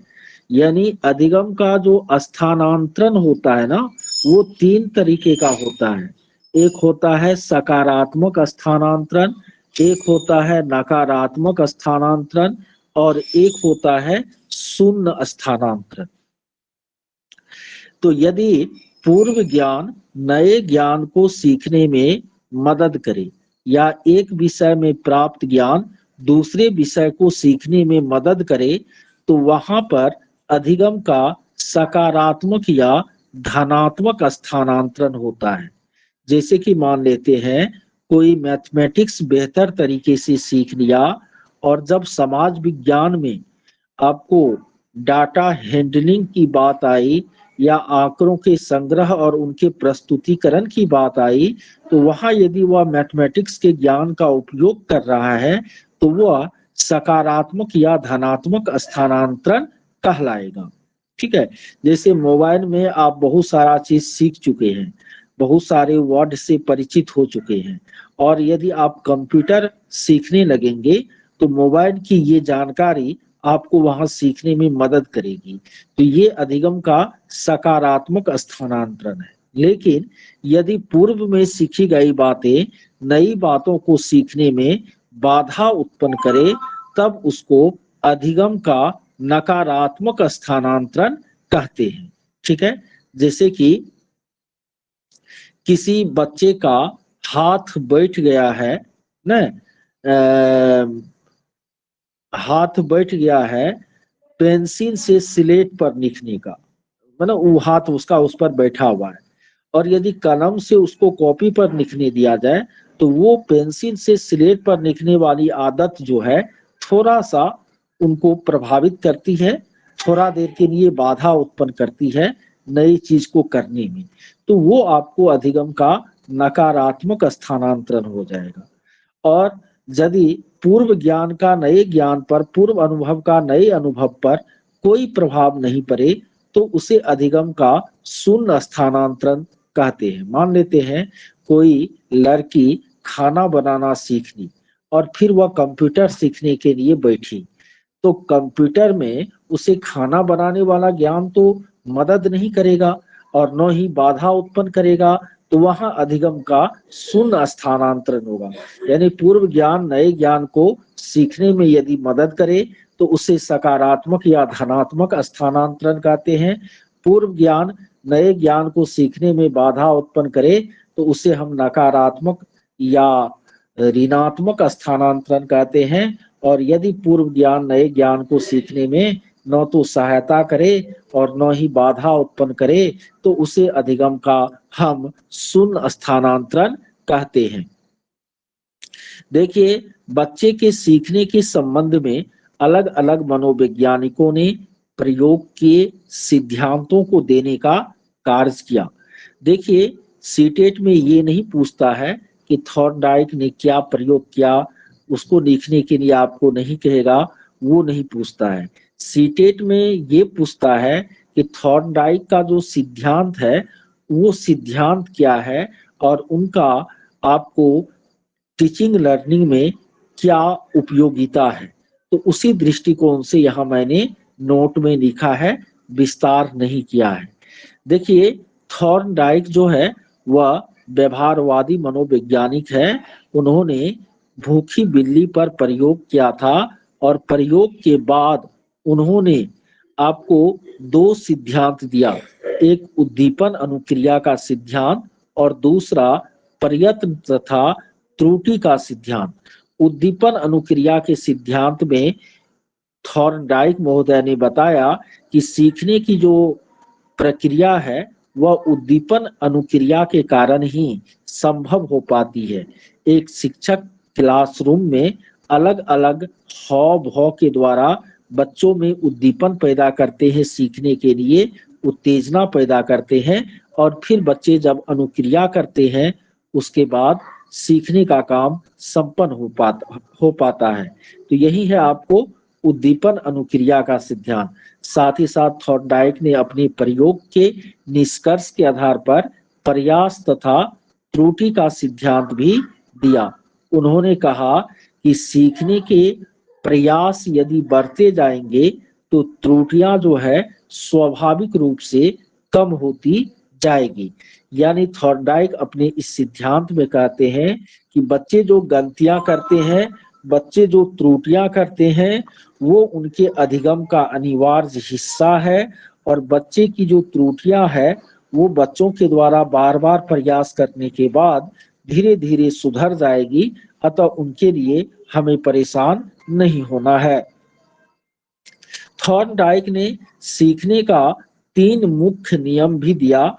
यानी अधिगम का जो स्थानांतरण होता है ना, वो 3 तरीके का होता है। एक होता है सकारात्मक स्थानांतरण, एक होता है नकारात्मक स्थानांतरण, और एक होता है शून्य स्थानांतरण। तो यदि पूर्व ज्ञान नए ज्ञान को सीखने में मदद करे, या एक विषय में प्राप्त ज्ञान दूसरे विषय को सीखने में मदद करे, तो वहां पर अधिगम का सकारात्मक या धनात्मक स्थानांतरण होता है। जैसे कि मान लेते हैं कोई मैथमेटिक्स बेहतर तरीके से सीख लिया, और जब समाज विज्ञान में आपको डाटा हैंडलिंग की बात आई, या आंकड़ों के संग्रह और उनके प्रस्तुतिकरण की बात आई, तो वहां यदि वह मैथमेटिक्स के ज्ञान का उपयोग कर रहा है तो वह सकारात्मक या धनात्मक स्थानांतरण कहलाएगा। ठीक है। जैसे मोबाइल में आप बहुत सारा चीज सीख चुके हैं, बहुत सारे वर्ड से परिचित हो चुके हैं, और यदि आप कंप्यूटर सीखने लगेंगे तो मोबाइल की ये जानकारी आपको वहां सीखने में मदद करेगी। तो ये अधिगम का सकारात्मक स्थानांतरण है। लेकिन यदि पूर्व में सीखी गई बातें नई बातों को सीखने में बाधा उत्पन्न करे, तब उसको अधिगम का नकारात्मक स्थानांतरण कहते हैं। ठीक है। जैसे कि किसी बच्चे का हाथ बैठ गया है ना, हाथ बैठ गया है पेंसिल से स्लेट पर लिखने का, मतलब वो हाथ उसका उस पर बैठा हुआ है, और यदि कलम से उसको कॉपी पर लिखने दिया जाए तो वो पेंसिल से स्लेट पर लिखने वाली आदत जो है थोड़ा सा उनको प्रभावित करती है, थोड़ा देर के लिए बाधा उत्पन्न करती है नई चीज को करने में। तो वो आपको अधिगम का नकारात्मक स्थानांतरण हो जाएगा। और यदि पूर्व ज्ञान का नए ज्ञान पर, पूर्व अनुभव का नए अनुभव पर कोई प्रभाव नहीं पड़े तो उसे अधिगम का शून्य स्थानांतरण कहते हैं। मान लेते हैं कोई लड़की खाना बनाना सीख ली और फिर वह कंप्यूटर सीखने के लिए बैठी, तो कंप्यूटर में उसे खाना बनाने वाला ज्ञान तो मदद नहीं करेगा और न ही बाधा उत्पन्न करेगा, तो वहां अधिगम का शून्य स्थानांतरण होगा। यानी पूर्व ज्ञान नए ज्ञान को सीखने में यदि मदद करे तो उसे सकारात्मक या धनात्मक स्थानांतरण कहते हैं। पूर्व ज्ञान नए ज्ञान को सीखने में बाधा उत्पन्न करे तो उसे हम नकारात्मक या ऋणात्मक स्थानांतरण कहते हैं। और यदि पूर्व ज्ञान नए ज्ञान को सीखने में न तो सहायता करे और न ही बाधा उत्पन्न करे तो उसे अधिगम का हम शून्य स्थानांतरण कहते हैं। देखिए, बच्चे के सीखने के संबंध में अलग अलग मनोवैज्ञानिकों ने प्रयोग के सिद्धांतों को देने का कार्य किया। देखिए, सीटेट में ये नहीं पूछता है कि थॉर्नडाइक ने क्या प्रयोग किया, उसको लिखने के लिए आपको नहीं कहेगा, वो नहीं पूछता है। सीटेट में ये पूछता है कि थॉर्नडाइक का जो सिद्धांत है वो सिद्धांत क्या है और उनका आपको टीचिंग लर्निंग में क्या उपयोगिता है। तो उसी दृष्टिकोण से यहाँ मैंने नोट में लिखा है, विस्तार नहीं किया है। देखिए, थॉर्नडाइक जो है वह व्यवहारवादी मनोवैज्ञानिक है। उन्होंने भूखी बिल्ली पर प्रयोग किया था और प्रयोग के बाद उन्होंने आपको दो सिद्धांत दिया, एक उद्दीपन अनुक्रिया का सिद्धांत और दूसरा प्रयत्न तथा त्रुटि का सिद्धांत। उद्दीपन अनुक्रिया के सिद्धांत में थॉर्नडाइक महोदय ने बताया कि सीखने की जो प्रक्रिया है वह उद्दीपन अनुक्रिया के कारण ही संभव हो पाती है। एक शिक्षक क्लासरूम में अलग अलग हाव भाव के द्वारा बच्चों में उद्दीपन पैदा करते हैं, सीखने के लिए उत्तेजना पैदा करते हैं, और फिर बच्चे जब अनुक्रिया करते हैं उसके बाद सीखने का काम संपन्न हो पाता है। तो यही है आपको उद्दीपन अनुक्रिया का सिद्धांत। साथ ही साथ थॉर्नडाइक ने अपने प्रयोग के निष्कर्ष के आधार पर प्रयास तथा त्रुटि का सिद्धांत भी दिया। उन्होंने कहा कि सीखने के प्रयास यदि बढ़ते जाएंगे तो त्रुटियां जो है स्वाभाविक रूप से कम होती जाएगी। यानी थॉर्नडाइक अपने इस सिद्धांत में कहते हैं कि बच्चे जो गलतियां करते हैं, बच्चे जो त्रुटियां करते हैं, वो उनके अधिगम का अनिवार्य हिस्सा है, और बच्चे की जो त्रुटियां है वो बच्चों के द्वारा बार बार प्रयास करने के बाद धीरे धीरे सुधर जाएगी। अतः उनके लिए हमें परेशान नहीं होना है। थॉर्नडाइक ने सीखने का 3 मुख्य नियम भी दिया,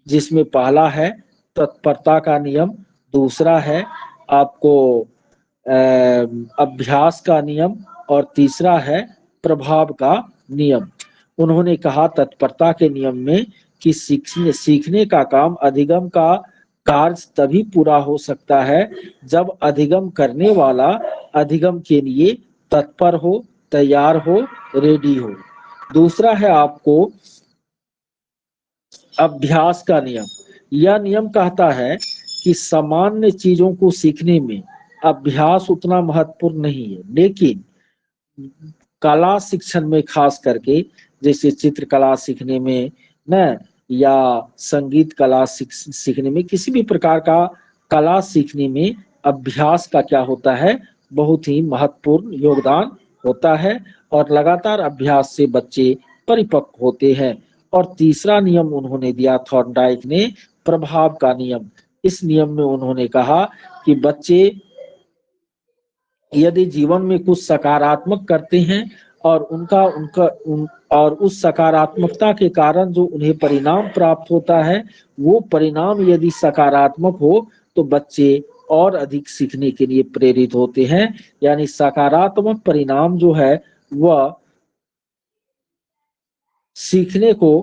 जिसमें पहला है तत्परता का नियम, दूसरा है आपको अभ्यास का नियम, और तीसरा है प्रभाव का नियम। उन्होंने कहा तत्परता के नियम में कि सीखने का काम अधिगम का कार्य तभी पूरा हो सकता है जब अधिगम करने वाला अधिगम के लिए तत्पर हो, तैयार हो, रेडी हो। दूसरा है आपको अभ्यास का नियम। यह नियम कहता है कि सामान्य चीजों को सीखने में अभ्यास उतना महत्वपूर्ण नहीं है, लेकिन कला शिक्षण में खास करके, जैसे चित्रकला सीखने में न, या संगीत कला सीखने में, किसी भी प्रकार का कला सीखने में अभ्यास का क्या होता है, बहुत ही महत्वपूर्ण योगदान होता है। और लगातार अभ्यास से बच्चे परिपक्व होते हैं। और तीसरा नियम उन्होंने दिया थॉर्नडाइक ने, प्रभाव का नियम। इस नियम में उन्होंने कहा कि बच्चे यदि जीवन में कुछ सकारात्मक करते हैं और और उस सकारात्मकता के कारण जो उन्हें परिणाम प्राप्त होता है, वो परिणाम यदि सकारात्मक हो तो बच्चे और अधिक सीखने के लिए प्रेरित होते हैं। यानी सकारात्मक परिणाम जो है वह सीखने को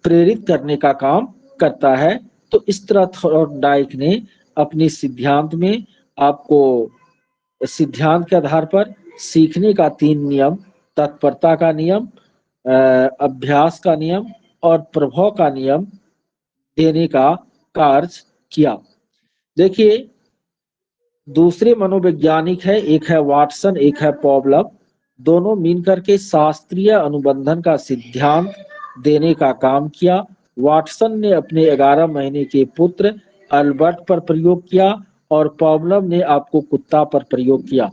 प्रेरित करने का काम करता है। तो इस तरह थॉर्नडाइक ने अपने सिद्धांत में आपको सिद्धांत के आधार पर सीखने का 3 नियम, तत्परता का नियम, अभ्यास का नियम और प्रभाव का नियम देने का कार्य किया। देखिए, दूसरे मनोवैज्ञानिक है, एक है वाटसन, एक है पॉवलव। दोनों मिलकर के शास्त्रीय अनुबंधन का सिद्धांत देने का काम किया। वाटसन ने अपने 11 महीने के पुत्र अल्बर्ट पर प्रयोग किया और पॉवलव ने आपको कुत्ता पर प्रयोग किया।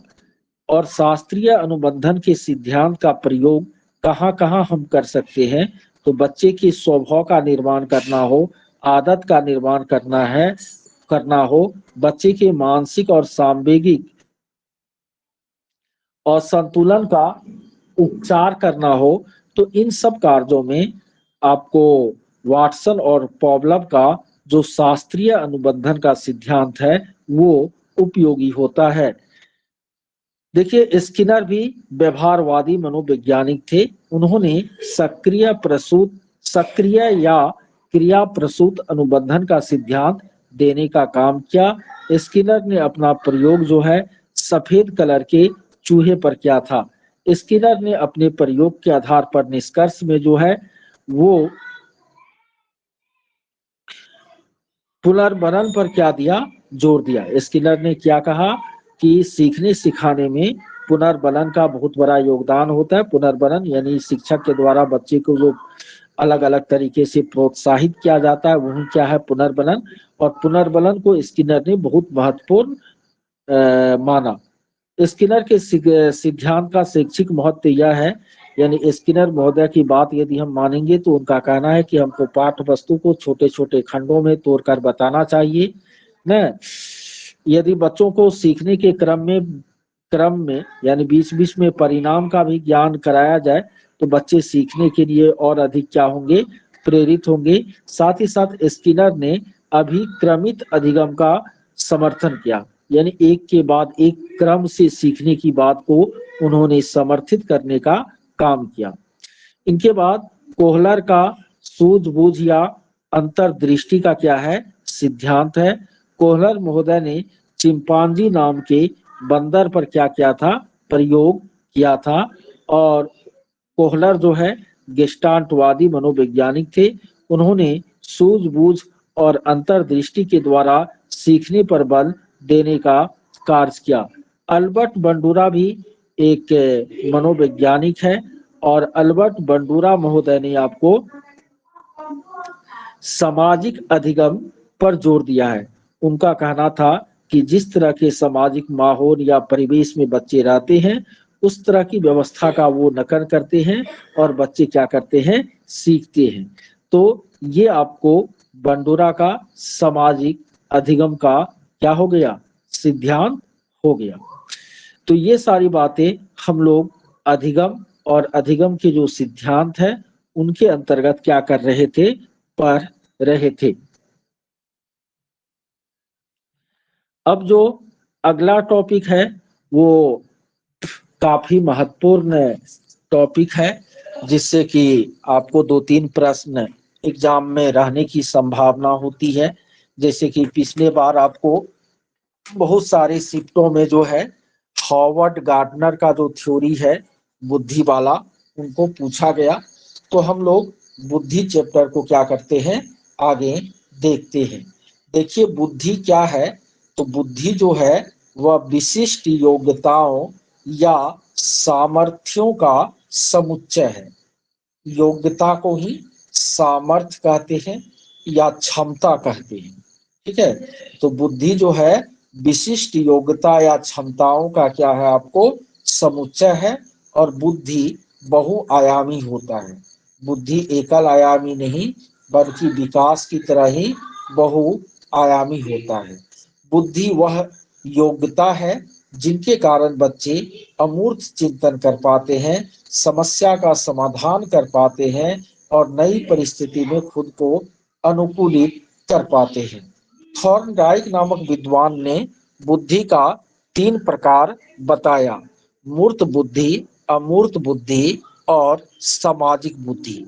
और शास्त्रीय अनुबंधन के सिद्धांत का प्रयोग कहाँ कहाँ हम कर सकते हैं, तो बच्चे के स्वभाव का निर्माण करना हो, आदत का निर्माण करना हो, बच्चे के मानसिक और सांवेगिक असंतुलन का उपचार करना हो, तो इन सब कार्यों में आपको वाटसन और पॉवलव का जो शास्त्रीय अनुबंधन का सिद्धांत है वो उपयोगी होता है। देखिए, स्किनर भी व्यवहारवादी मनोवैज्ञानिक थे। उन्होंने सक्रिय या क्रिया प्रसूत अनुबंधन का सिद्धांत देने का काम किया। स्किनर ने अपना प्रयोग जो है सफेद कलर के चूहे पर किया था। स्किनर ने अपने प्रयोग के आधार पर निष्कर्ष में जो है वो पुनर्बनन पर क्या दिया, जोर दिया। स्किनर ने क्या कहा कि सीखने सिखाने में पुनर्बनन का बहुत बड़ा योगदान होता है। पुनर्बनन यानी शिक्षक के द्वारा बच्चे को जो अलग अलग तरीके से प्रोत्साहित किया जाता है वही क्या है, पुनर्बनन। और पुनर्बनन को स्किनर ने बहुत महत्वपूर्ण माना। स्किनर के सिद्धांत का शैक्षिक महत्व यह है, यानी स्किनर महोदय की बात यदि हम मानेंगे तो उनका कहना है कि हमको पाठ्य वस्तु को छोटे छोटे खंडों में तोड़कर बताना चाहिए न। यदि बच्चों को सीखने के क्रम में यानी बीच बीच में परिणाम का भी ज्ञान कराया जाए तो बच्चे सीखने के लिए और अधिक क्या होंगे, प्रेरित होंगे। साथ ही साथ स्किनर ने अभिक्रमित अधिगम का समर्थन किया, यानी एक के बाद एक क्रम से सीखने की बात को उन्होंने समर्थित करने का काम किया। इनके बाद कोहलर का सूझबूझ या अंतर्दृष्टि का क्या है, सिद्धांत है। कोहलर महोदय ने चिंपांजी नाम के बंदर पर क्या किया था, प्रयोग किया था। और कोहलर जो है गेस्टाल्टवादी मनोवैज्ञानिक थे। उन्होंने सूझबूझ और अंतर्दृष्टि के द्वारा सीखने पर बल देने का कार्य किया। अल्बर्ट बंडूरा भी एक मनोवैज्ञानिक है और अल्बर्ट बंडूरा महोदय ने आपको सामाजिक अधिगम पर जोर दिया है। उनका कहना था कि जिस तरह के सामाजिक माहौल या परिवेश में बच्चे रहते हैं उस तरह की व्यवस्था का वो नकल करते हैं और बच्चे क्या करते हैं, सीखते हैं। तो ये आपको बंडूरा का सामाजिक अधिगम का क्या हो गया, सिद्धांत हो गया। तो ये सारी बातें हम लोग अधिगम और अधिगम के जो सिद्धांत है उनके अंतर्गत क्या कर रहे थे, पढ़ रहे थे। अब जो अगला टॉपिक है वो काफी महत्वपूर्ण टॉपिक है, जिससे कि आपको 2-3 प्रश्न एग्जाम में रहने की संभावना होती है। जैसे कि पिछले बार आपको बहुत सारे शिफ्टों में जो है हॉवर्ड गार्डनर का जो थ्योरी है बुद्धि वाला, उनको पूछा गया। तो हम लोग बुद्धि चैप्टर को क्या करते हैं, आगे देखते हैं। देखिए बुद्धि क्या है, तो बुद्धि जो है वह विशिष्ट योग्यताओं या सामर्थ्यों का समुच्चय है। योग्यता को ही सामर्थ्य कहते हैं या क्षमता कहते हैं। ठीक है, तो बुद्धि जो है विशिष्ट योग्यता या क्षमताओं का क्या है, आपको समुच्चय है। और बुद्धि बहुआयामी होता है। बुद्धि एकल आयामी नहीं बल्कि विकास की तरह ही बहुआयामी होता है। बुद्धि वह योग्यता है जिनके कारण बच्चे अमूर्त चिंतन कर पाते हैं, समस्या का समाधान कर पाते हैं और नई परिस्थिति में खुद को अनुकूलित कर पाते हैं। थॉर्नडाइक नामक विद्वान ने बुद्धि का 3 प्रकार बताया: मूर्त बुद्धि, अमूर्त बुद्धि और सामाजिक बुद्धि।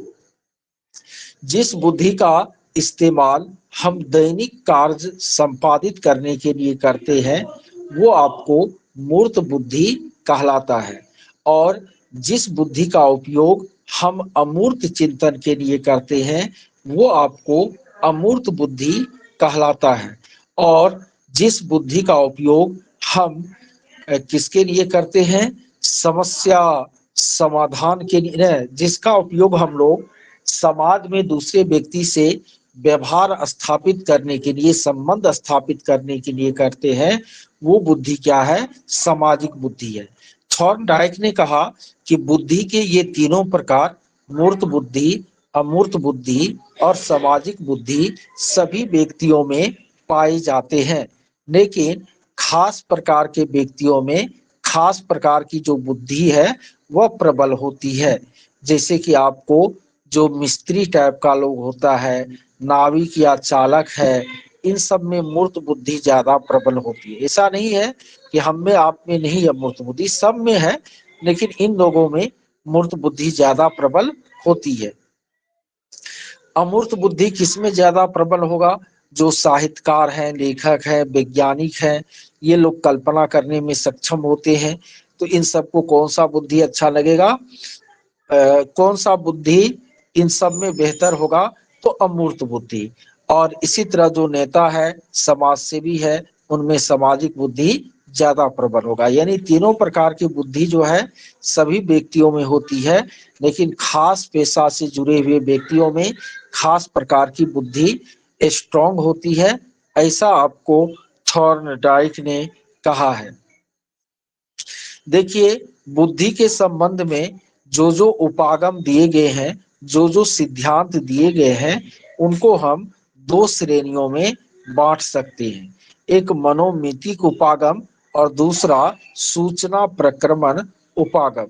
जिस बुद्धि का इस्तेमाल हम दैनिक कार्य संपादित करने के लिए करते हैं वो आपको मूर्त बुद्धि कहलाता है, और जिस बुद्धि का उपयोग हम अमूर्त चिंतन के लिए करते हैं वो आपको अमूर्त बुद्धि कहलाता है। और जिस बुद्धि का उपयोग हम किसके लिए करते हैं, समस्या समाधान के लिए, जिसका उपयोग हम लोग समाज में दूसरे व्यक्ति से व्यवहार स्थापित करने के लिए, संबंध स्थापित करने के लिए करते हैं, वो बुद्धि क्या है, सामाजिक बुद्धि है। थॉर्नडाइक ने कहा कि बुद्धि के ये तीनों प्रकार, मूर्त बुद्धि, अमूर्त बुद्धि और सामाजिक बुद्धि, सभी व्यक्तियों में पाए जाते हैं, लेकिन खास प्रकार के व्यक्तियों में खास प्रकार की जो बुद्धि है वह प्रबल होती है। जैसे कि आपको जो मिस्त्री टाइप का लोग होता है, नाविक या चालक है, इन सब में मूर्त बुद्धि ज्यादा प्रबल होती है। ऐसा नहीं है कि हम में आप में नहीं है मूर्त बुद्धि, सब में है, लेकिन इन लोगों में मूर्त बुद्धि ज्यादा प्रबल होती है। अमूर्त बुद्धि किसमें ज्यादा प्रबल होगा, जो साहित्यकार हैं, लेखक हैं, वैज्ञानिक हैं, ये लोग कल्पना करने में सक्षम होते हैं। तो इन सबको कौन सा बुद्धि अच्छा लगेगा, कौन सा बुद्धि इन सब में बेहतर होगा, तो अमूर्त बुद्धि। और इसी तरह जो नेता है, समाज सेवी है, उनमें सामाजिक बुद्धि ज्यादा प्रबल होगा। यानी तीनों प्रकार की बुद्धि जो है सभी व्यक्तियों में होती है, लेकिन खास पेशा से जुड़े हुए व्यक्तियों में खास प्रकार की बुद्धि स्ट्रांग होती है, ऐसा आपको थॉर्नडाइक ने कहा है। देखिए बुद्धि के संबंध में जो जो उपागम दिए गए हैं, जो जो सिद्धांत दिए गए हैं, उनको हम 2 श्रेणियों में बांट सकते हैं। एक मनोमितिक उपागम और दूसरा सूचना प्रक्रमण उपागम।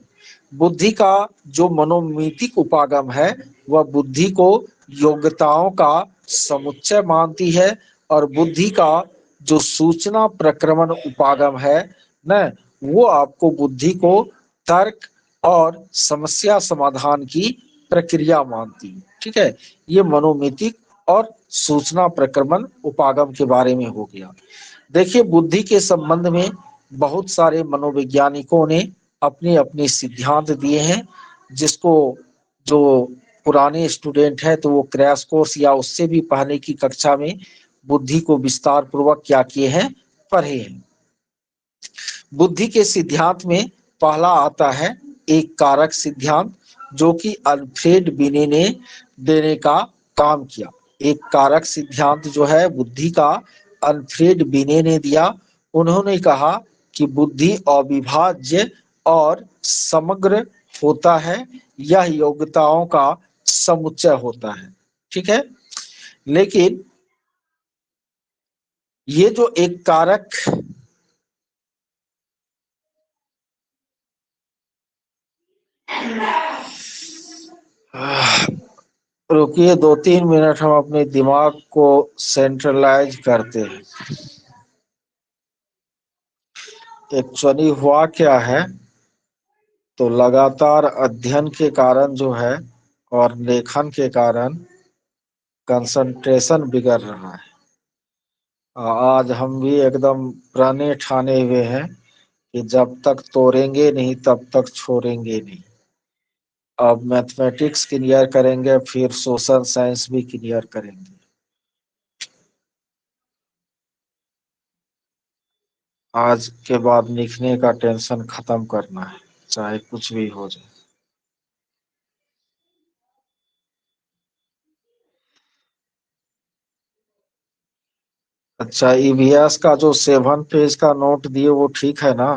बुद्धि का जो मनोमितिक उपागम है वह बुद्धि को योग्यताओं का समुच्चय मानती है, और बुद्धि का जो सूचना प्रक्रमण उपागम है न, वो आपको बुद्धि को तर्क और समस्या समाधान की प्रक्रिया मानती है। ठीक है, ये मनोमितिक और सूचना प्रक्रमण उपागम के बारे में हो गया। देखिए बुद्धि के संबंध में बहुत सारे मनोवैज्ञानिकों ने अपने अपने सिद्धांत दिए हैं, जिसको जो पुराने स्टूडेंट है तो वो क्रैश कोर्स या उससे भी पहले की कक्षा में बुद्धि को विस्तार पूर्वक क्या किए हैं, पढ़े हैं। बुद्धि के सिद्धांत में पहला आता है एक कारक सिद्धांत, जो कि अल्फ्रेड बिने ने देने का काम किया। एक कारक सिद्धांत जो है बुद्धि का अल्फ्रेड बिने ने दिया। उन्होंने कहा कि बुद्धि अविभाज्य और समग्र होता है, यह योग्यताओं का समुच्चय होता है। ठीक है, लेकिन ये जो एक कारक रुकिए 2-3 मिनट, हम अपने दिमाग को सेंट्रलाइज करते हैं। एक्चुअली हुआ क्या है, तो लगातार अध्ययन के कारण जो है और लेखन के कारण कंसंट्रेशन बिगड़ रहा है। आज हम भी एकदम प्रण ठाने हुए हैं कि जब तक तोड़ेंगे नहीं तब तक छोड़ेंगे नहीं। अब मैथमेटिक्स क्लियर करेंगे, फिर सोशल साइंस भी क्लियर करेंगे। आज के बाद लिखने का टेंशन खत्म करना है, चाहे कुछ भी हो जाए। अच्छा, ईवीएस का जो 7 पेज का नोट दिए वो ठीक है ना?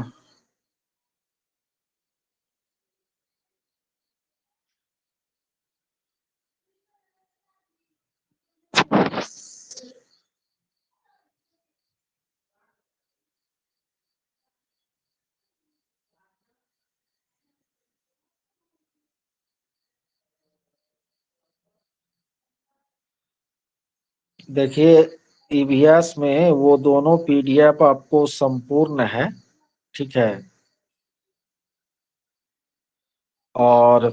देखिए, ईवीएस में वो दोनों पीडीएफ आपको संपूर्ण है, ठीक है। और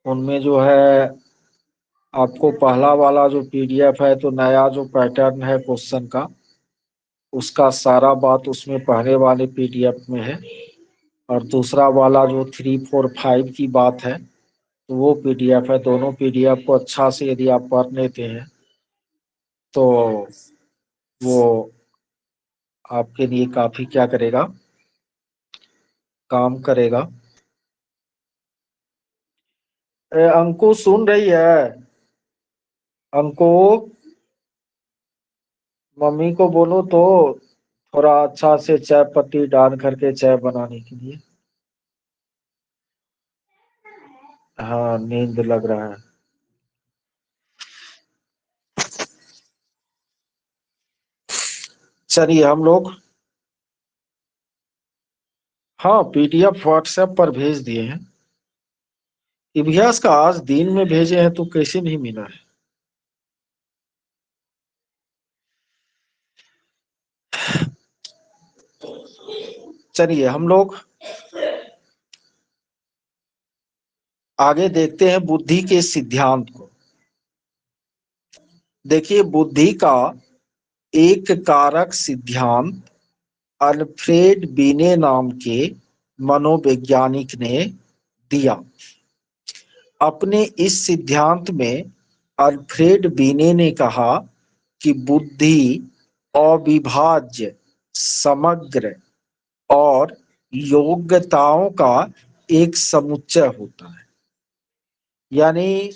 उनमें जो है आपको पहला वाला जो पीडीएफ है तो नया जो पैटर्न है क्वेश्चन का, उसका सारा बात उसमें पहले वाले पीडीएफ में है। और दूसरा वाला जो 3, 4, 5 की बात है तो वो पीडीएफ है। दोनों पीडीएफ को अच्छा से यदि आप पढ़ लेते हैं तो वो आपके लिए काफी क्या करेगा, काम करेगा। अंकु सुन रही है? अंकु, मम्मी को बोलो तो थोड़ा अच्छा से चाय पत्ती डाल करके चाय बनाने के लिए। हाँ, नींद लग रहा है। चलिए हम लोग, हाँ पीडीएफ व्हाट्सएप पर भेज दिए हैं। इतिहास का आज दिन में भेजे हैं तो कैसे नहीं मिला है? चलिए हम लोग आगे देखते हैं बुद्धि के सिद्धांत को। देखिए, बुद्धि का एक कारक सिद्धांत अल्फ्रेड बीने नाम के मनोवैज्ञानिक ने दिया। अपने इस सिद्धांत में अल्फ्रेड बीने ने कहा कि बुद्धि अविभाज्य, समग्र और योग्यताओं का एक समुच्चय होता है। यानी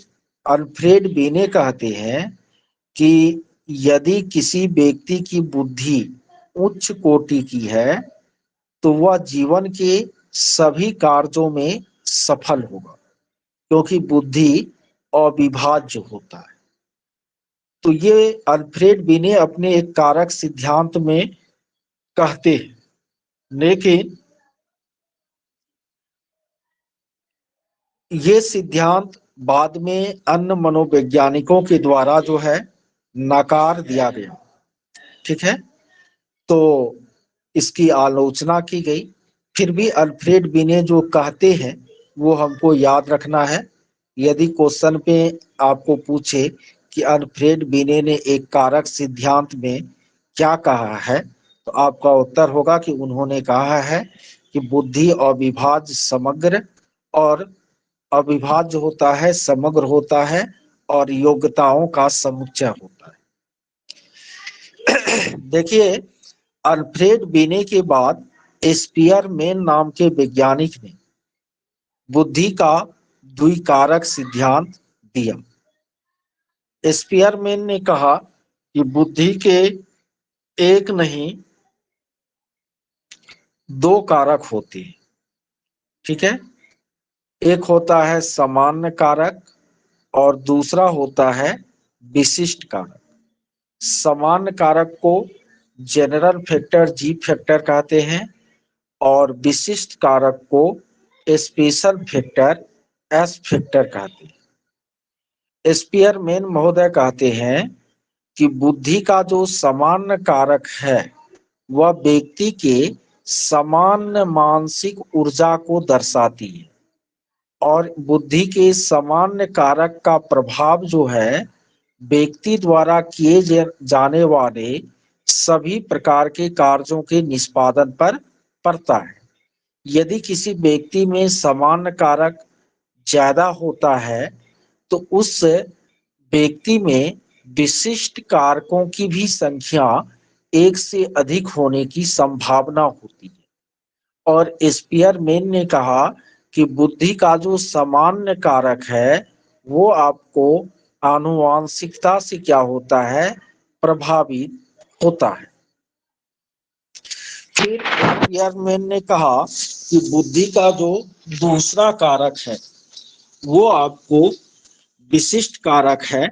अल्फ्रेड बीने कहते हैं कि यदि किसी व्यक्ति की बुद्धि उच्च कोटि की है तो वह जीवन के सभी कार्यों में सफल होगा, क्योंकि बुद्धि अविभाज्य होता है। तो ये अल्फ्रेड बीने अपने एक कारक सिद्धांत में कहते हैं। लेकिन ये सिद्धांत बाद में अन्य मनोवैज्ञानिकों के द्वारा जो है नकार दिया गया, ठीक है। तो इसकी आलोचना की गई। फिर भी अल्फ्रेड बिने जो कहते हैं वो हमको याद रखना है। यदि क्वेश्चन पे आपको पूछे कि अल्फ्रेड बिने ने एक कारक सिद्धांत में क्या कहा है तो आपका उत्तर होगा कि उन्होंने कहा है कि बुद्धि अविभाज्य, समग्र और अविभाज्य होता है, समग्र होता है और योग्यताओं का समुच्चय होता है। देखिए, अल्फ्रेड बिने के बाद स्पीयरमैन नाम के वैज्ञानिक ने बुद्धि का द्विकारक सिद्धांत दिया। स्पीयरमैन ने कहा कि बुद्धि के एक नहीं दो कारक होते हैं, ठीक है। एक होता है सामान्य कारक और दूसरा होता है विशिष्ट कारक। सामान्य कारक को जनरल फैक्टर, जी फैक्टर कहते हैं और विशिष्ट कारक को स्पेशल फैक्टर, एस फैक्टर कहते हैं। स्पीयरमैन महोदय कहते हैं कि बुद्धि का जो सामान्य कारक है वह व्यक्ति के सामान्य मानसिक ऊर्जा को दर्शाती है और बुद्धि के सामान्य कारक का प्रभाव जो है व्यक्ति द्वारा किए जाने वाले सभी प्रकार के कार्यों के निष्पादन पर पड़ता है। यदि किसी व्यक्ति में सामान्य कारक ज्यादा होता है तो उस व्यक्ति में विशिष्ट कारकों की भी संख्या एक से अधिक होने की संभावना होती है। और स्पीयरमैन ने कहा कि बुद्धि का जो सामान्य कारक है वो आपको आनुवांशिकता से क्या होता है, प्रभावित होता है। फिर स्पीयरमैन ने कहा कि बुद्धि का जो दूसरा कारक है वो आपको विशिष्ट कारक है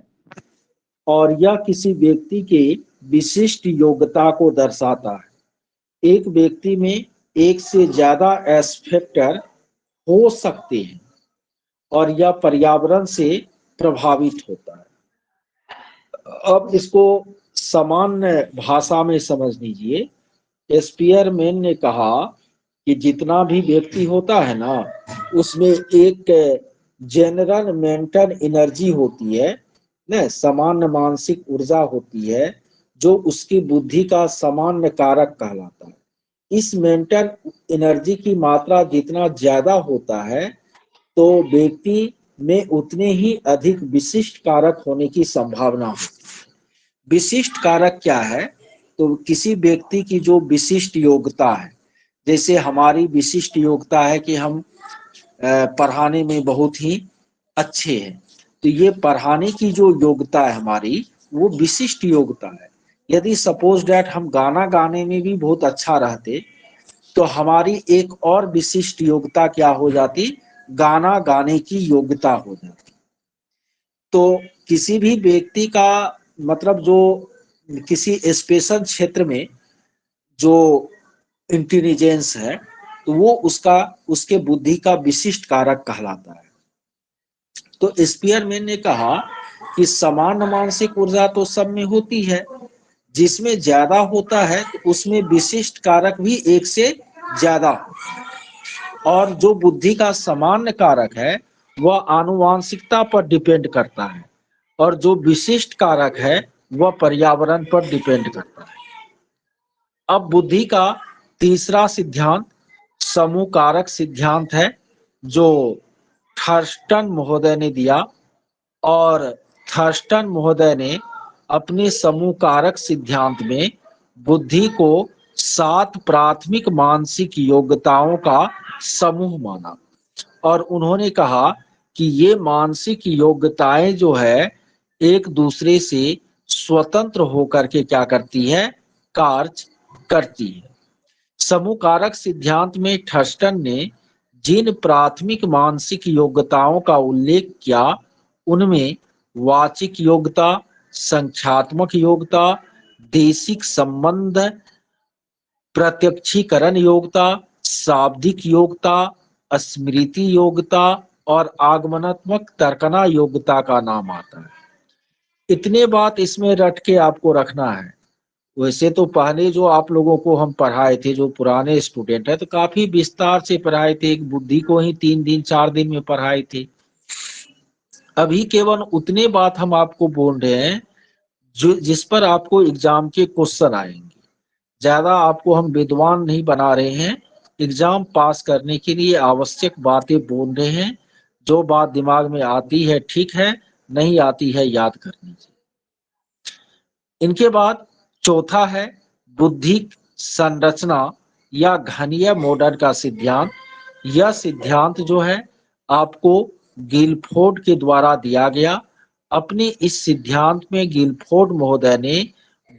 और यह किसी व्यक्ति के विशिष्ट योग्यता को दर्शाता है। एक व्यक्ति में एक से ज्यादा एस्पेक्टर हो सकते हैं और यह पर्यावरण से प्रभावित होता है। अब इसको सामान्य भाषा में समझ लीजिए। स्पीयरमैन ने कहा कि जितना भी व्यक्ति होता है ना, उसमें एक जनरल मेंटल एनर्जी होती है ना, सामान्य मानसिक ऊर्जा होती है जो उसकी बुद्धि का सामान्य कारक कहलाता है। इस मेंटल एनर्जी की मात्रा जितना ज्यादा होता है तो व्यक्ति में उतने ही अधिक विशिष्ट कारक होने की संभावना होती है। विशिष्ट कारक क्या है? तो किसी व्यक्ति की जो विशिष्ट योग्यता है, जैसे हमारी विशिष्ट योग्यता है कि हम पढ़ाने में बहुत ही अच्छे हैं, तो ये पढ़ाने की जो योग्यता है हमारी वो विशिष्ट योग्यता है। यदि सपोज डैट हम गाना गाने में भी बहुत अच्छा रहते तो हमारी एक और विशिष्ट योग्यता क्या हो जाती, गाना गाने की योग्यता हो जाती। तो किसी भी व्यक्ति का मतलब जो किसी स्पेशल क्षेत्र में जो इंटेलिजेंस है तो वो उसका उसके बुद्धि का विशिष्ट कारक कहलाता है। तो स्पीयरमैन ने कहा कि समान मानसिक ऊर्जा तो सब में होती है, जिसमें ज्यादा होता है तो उसमें विशिष्ट कारक भी एक से ज्यादा होता है। और जो बुद्धि का सामान्य कारक है वह आनुवांशिकता पर डिपेंड करता है और जो विशिष्ट कारक है वह पर्यावरण पर डिपेंड करता है। अब बुद्धि का तीसरा सिद्धांत समूह कारक सिद्धांत है जो थर्स्टन महोदय ने दिया। और थर्स्टन महोदय ने अपने समूह कारक सिद्धांत में बुद्धि को 7 प्राथमिक मानसिक योग्यताओं का समूह माना और उन्होंने कहा कि ये मानसिक योग्यताएं जो है एक दूसरे से स्वतंत्र होकर के क्या करती है, कार्य करती है। समूह कारक सिद्धांत में थर्स्टन ने जिन प्राथमिक मानसिक योग्यताओं का उल्लेख किया उनमें वाचिक योग्यता, संख्यात्मक योग्यता, देशिक संबंध, प्रत्यक्षीकरण योग्यता, शाब्दिक योग्यता, स्मृति योग्यता और आगमनात्मक तर्कना योग्यता का नाम आता है। इतने बात इसमें रट के आपको रखना है। वैसे तो पहले जो आप लोगों को हम पढ़ाए थे, जो पुराने स्टूडेंट है, तो काफी विस्तार से पढ़ाए थे, एक बुद्धि को ही 3 दिन 4 दिन में पढ़ाए थे। अभी केवल उतने बात हम आपको बोल रहे हैं जो जिस पर आपको एग्जाम के क्वेश्चन आएंगे। ज्यादा आपको हम विद्वान नहीं बना रहे हैं, एग्जाम पास करने के लिए आवश्यक बातें बोल रहे हैं। जो बात दिमाग में आती है ठीक है, नहीं आती है याद करनी चाहिए। इनके बाद चौथा है बुद्धि संरचना या घनीय मॉडल का सिद्धांत। यह सिद्धांत जो है आपको गिलफोर्ड के द्वारा दिया गया। अपने इस सिद्धांत में गिलफोर्ड महोदय ने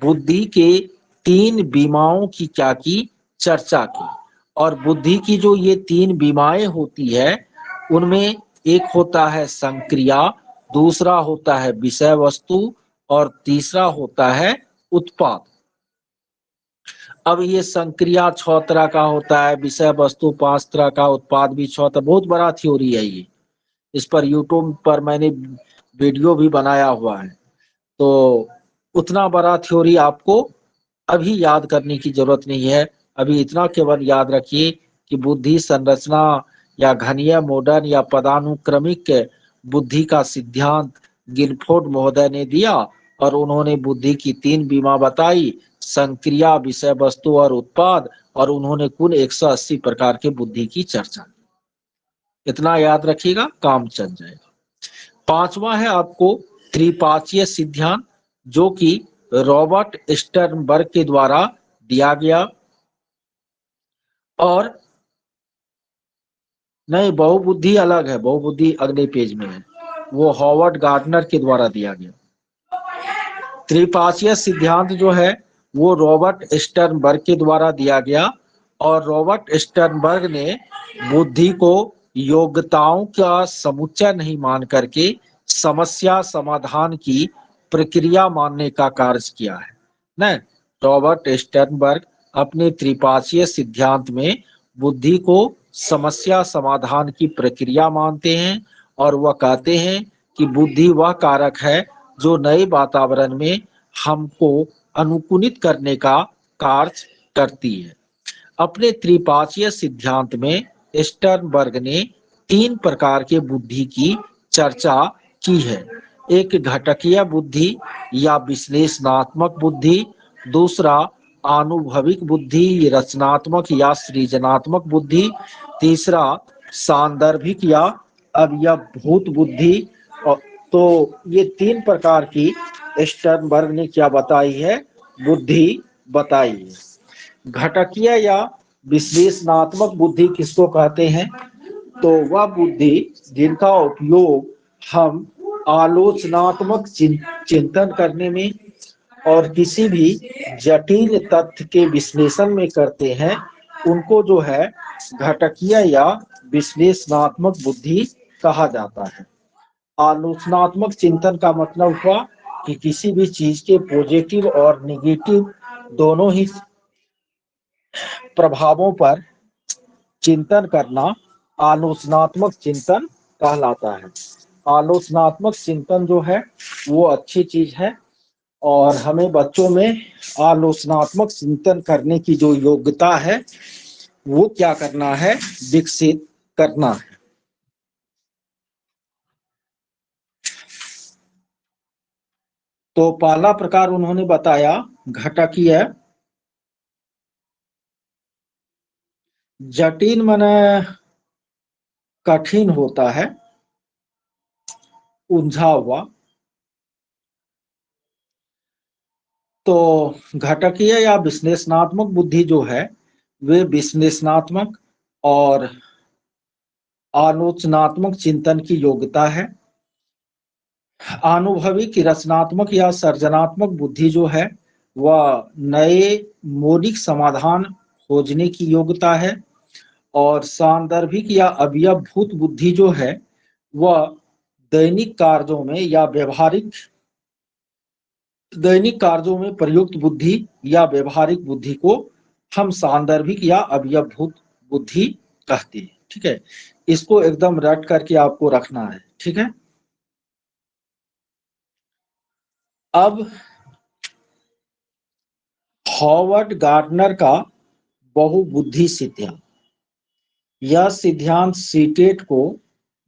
बुद्धि के 3 बीमाओं की क्या की, चर्चा की। और बुद्धि की जो ये 3 बीमाएं होती है उनमें एक होता है संक्रिया, दूसरा होता है विषय वस्तु और तीसरा होता है उत्पाद। अब ये संक्रिया 6 तरह का होता है, विषय वस्तु 5 तरह का, उत्पाद भी 6 तरह। बहुत बड़ा थ्योरी है ये। इस पर यूट्यूब पर मैंने वीडियो भी बनाया हुआ है। तो उतना बड़ा थ्योरी आपको अभी याद करने की जरूरत नहीं है। अभी इतना केवल याद रखिए कि बुद्धि संरचना या घनीय मॉडल या पदानुक्रमिक बुद्धि का सिद्धांत गिलफोर्ड महोदय ने दिया और उन्होंने बुद्धि की 3 बीमा बताई, संक्रिया, विषय वस्तु और उत्पाद। और उन्होंने कुल 180 प्रकार के बुद्धि की चर्चा की। इतना याद रखिएगा, काम चल जाएगा। 5वां है आपको त्रिपाचीय सिद्धांत जो कि रॉबर्ट स्टर्नबर्ग के द्वारा दिया गया। और नहीं, बहुबुद्धि अलग है, बहुबुद्धि अगले पेज में है, वो हॉवर्ड गार्डनर के द्वारा दिया गया। त्रिपाशीय सिद्धांत जो है वो रॉबर्ट स्टर्नबर्ग के द्वारा दिया गया, और रॉबर्ट स्टर्नबर्ग ने बुद्धि को योग्यताओं का समुच्चय नहीं मान करके समस्या समाधान की प्रक्रिया मानने का कार्य किया है न। रॉबर्ट स्टर्नबर्ग अपने त्रिपाशीय सिद्धांत में बुद्धि को समस्या समाधान की प्रक्रिया मानते हैं, और वह कहते हैं कि बुद्धि वह कारक है जो नए वातावरण में हमको अनुकूलित करने का कार्य करती है। अपने त्रिपाशीय सिद्धांत में स्टर्नबर्ग ने 3 प्रकार के बुद्धि की चर्चा की है। एक घटकीय बुद्धि या विश्लेषणात्मक बुद्धि, दूसरा आनुभविक बुद्धि, रचनात्मक या सृजनात्मक बुद्धि, तीसरा सांदर्भिक या अवयवभूत बुद्धि। तो ये 3 प्रकार की स्टर्नबर्ग ने क्या बताई है, बुद्धि बताई है। घटकीय या विश्लेषणात्मक बुद्धि किसको कहते हैं, तो वह बुद्धि जिनका उपयोग हम आलोचनात्मक चिंतन करने में और किसी भी जटिल तथ्य के विश्लेषण में करते हैं, उनको जो है घटकीय या विश्लेषणात्मक बुद्धि कहा जाता है। आलोचनात्मक चिंतन का मतलब हुआ कि किसी भी चीज के पॉजिटिव और निगेटिव दोनों ही प्रभावों पर चिंतन करना आलोचनात्मक चिंतन कहलाता है। आलोचनात्मक चिंतन जो है वो अच्छी चीज है, और हमें बच्चों में आलोचनात्मक चिंतन करने की जो योग्यता है वो क्या करना है, विकसित करना है। तो पहला प्रकार उन्होंने बताया घटकीय। जटिल माने कठिन होता है, उलझा हुआ। तो घटकीय या विश्लेषणात्मक बुद्धि जो है वे विश्लेषणात्मक और आलोचनात्मक चिंतन की योग्यता है। अनुभविक रचनात्मक या सृजनात्मक बुद्धि जो है वह नए मौलिक समाधान खोजने की योग्यता है। और सांदर्भिक या अवयवभूत बुद्धि जो है वह दैनिक कार्यों में प्रयुक्त बुद्धि या व्यवहारिक बुद्धि को हम सांदर्भिक या अवयवभूत बुद्धि कहते हैं। ठीक है, इसको एकदम रट करके आपको रखना है। ठीक है, अब हॉवर्ड गार्डनर का बहुबुद्धि सिद्धांत, यह सिद्धांत सीटेट को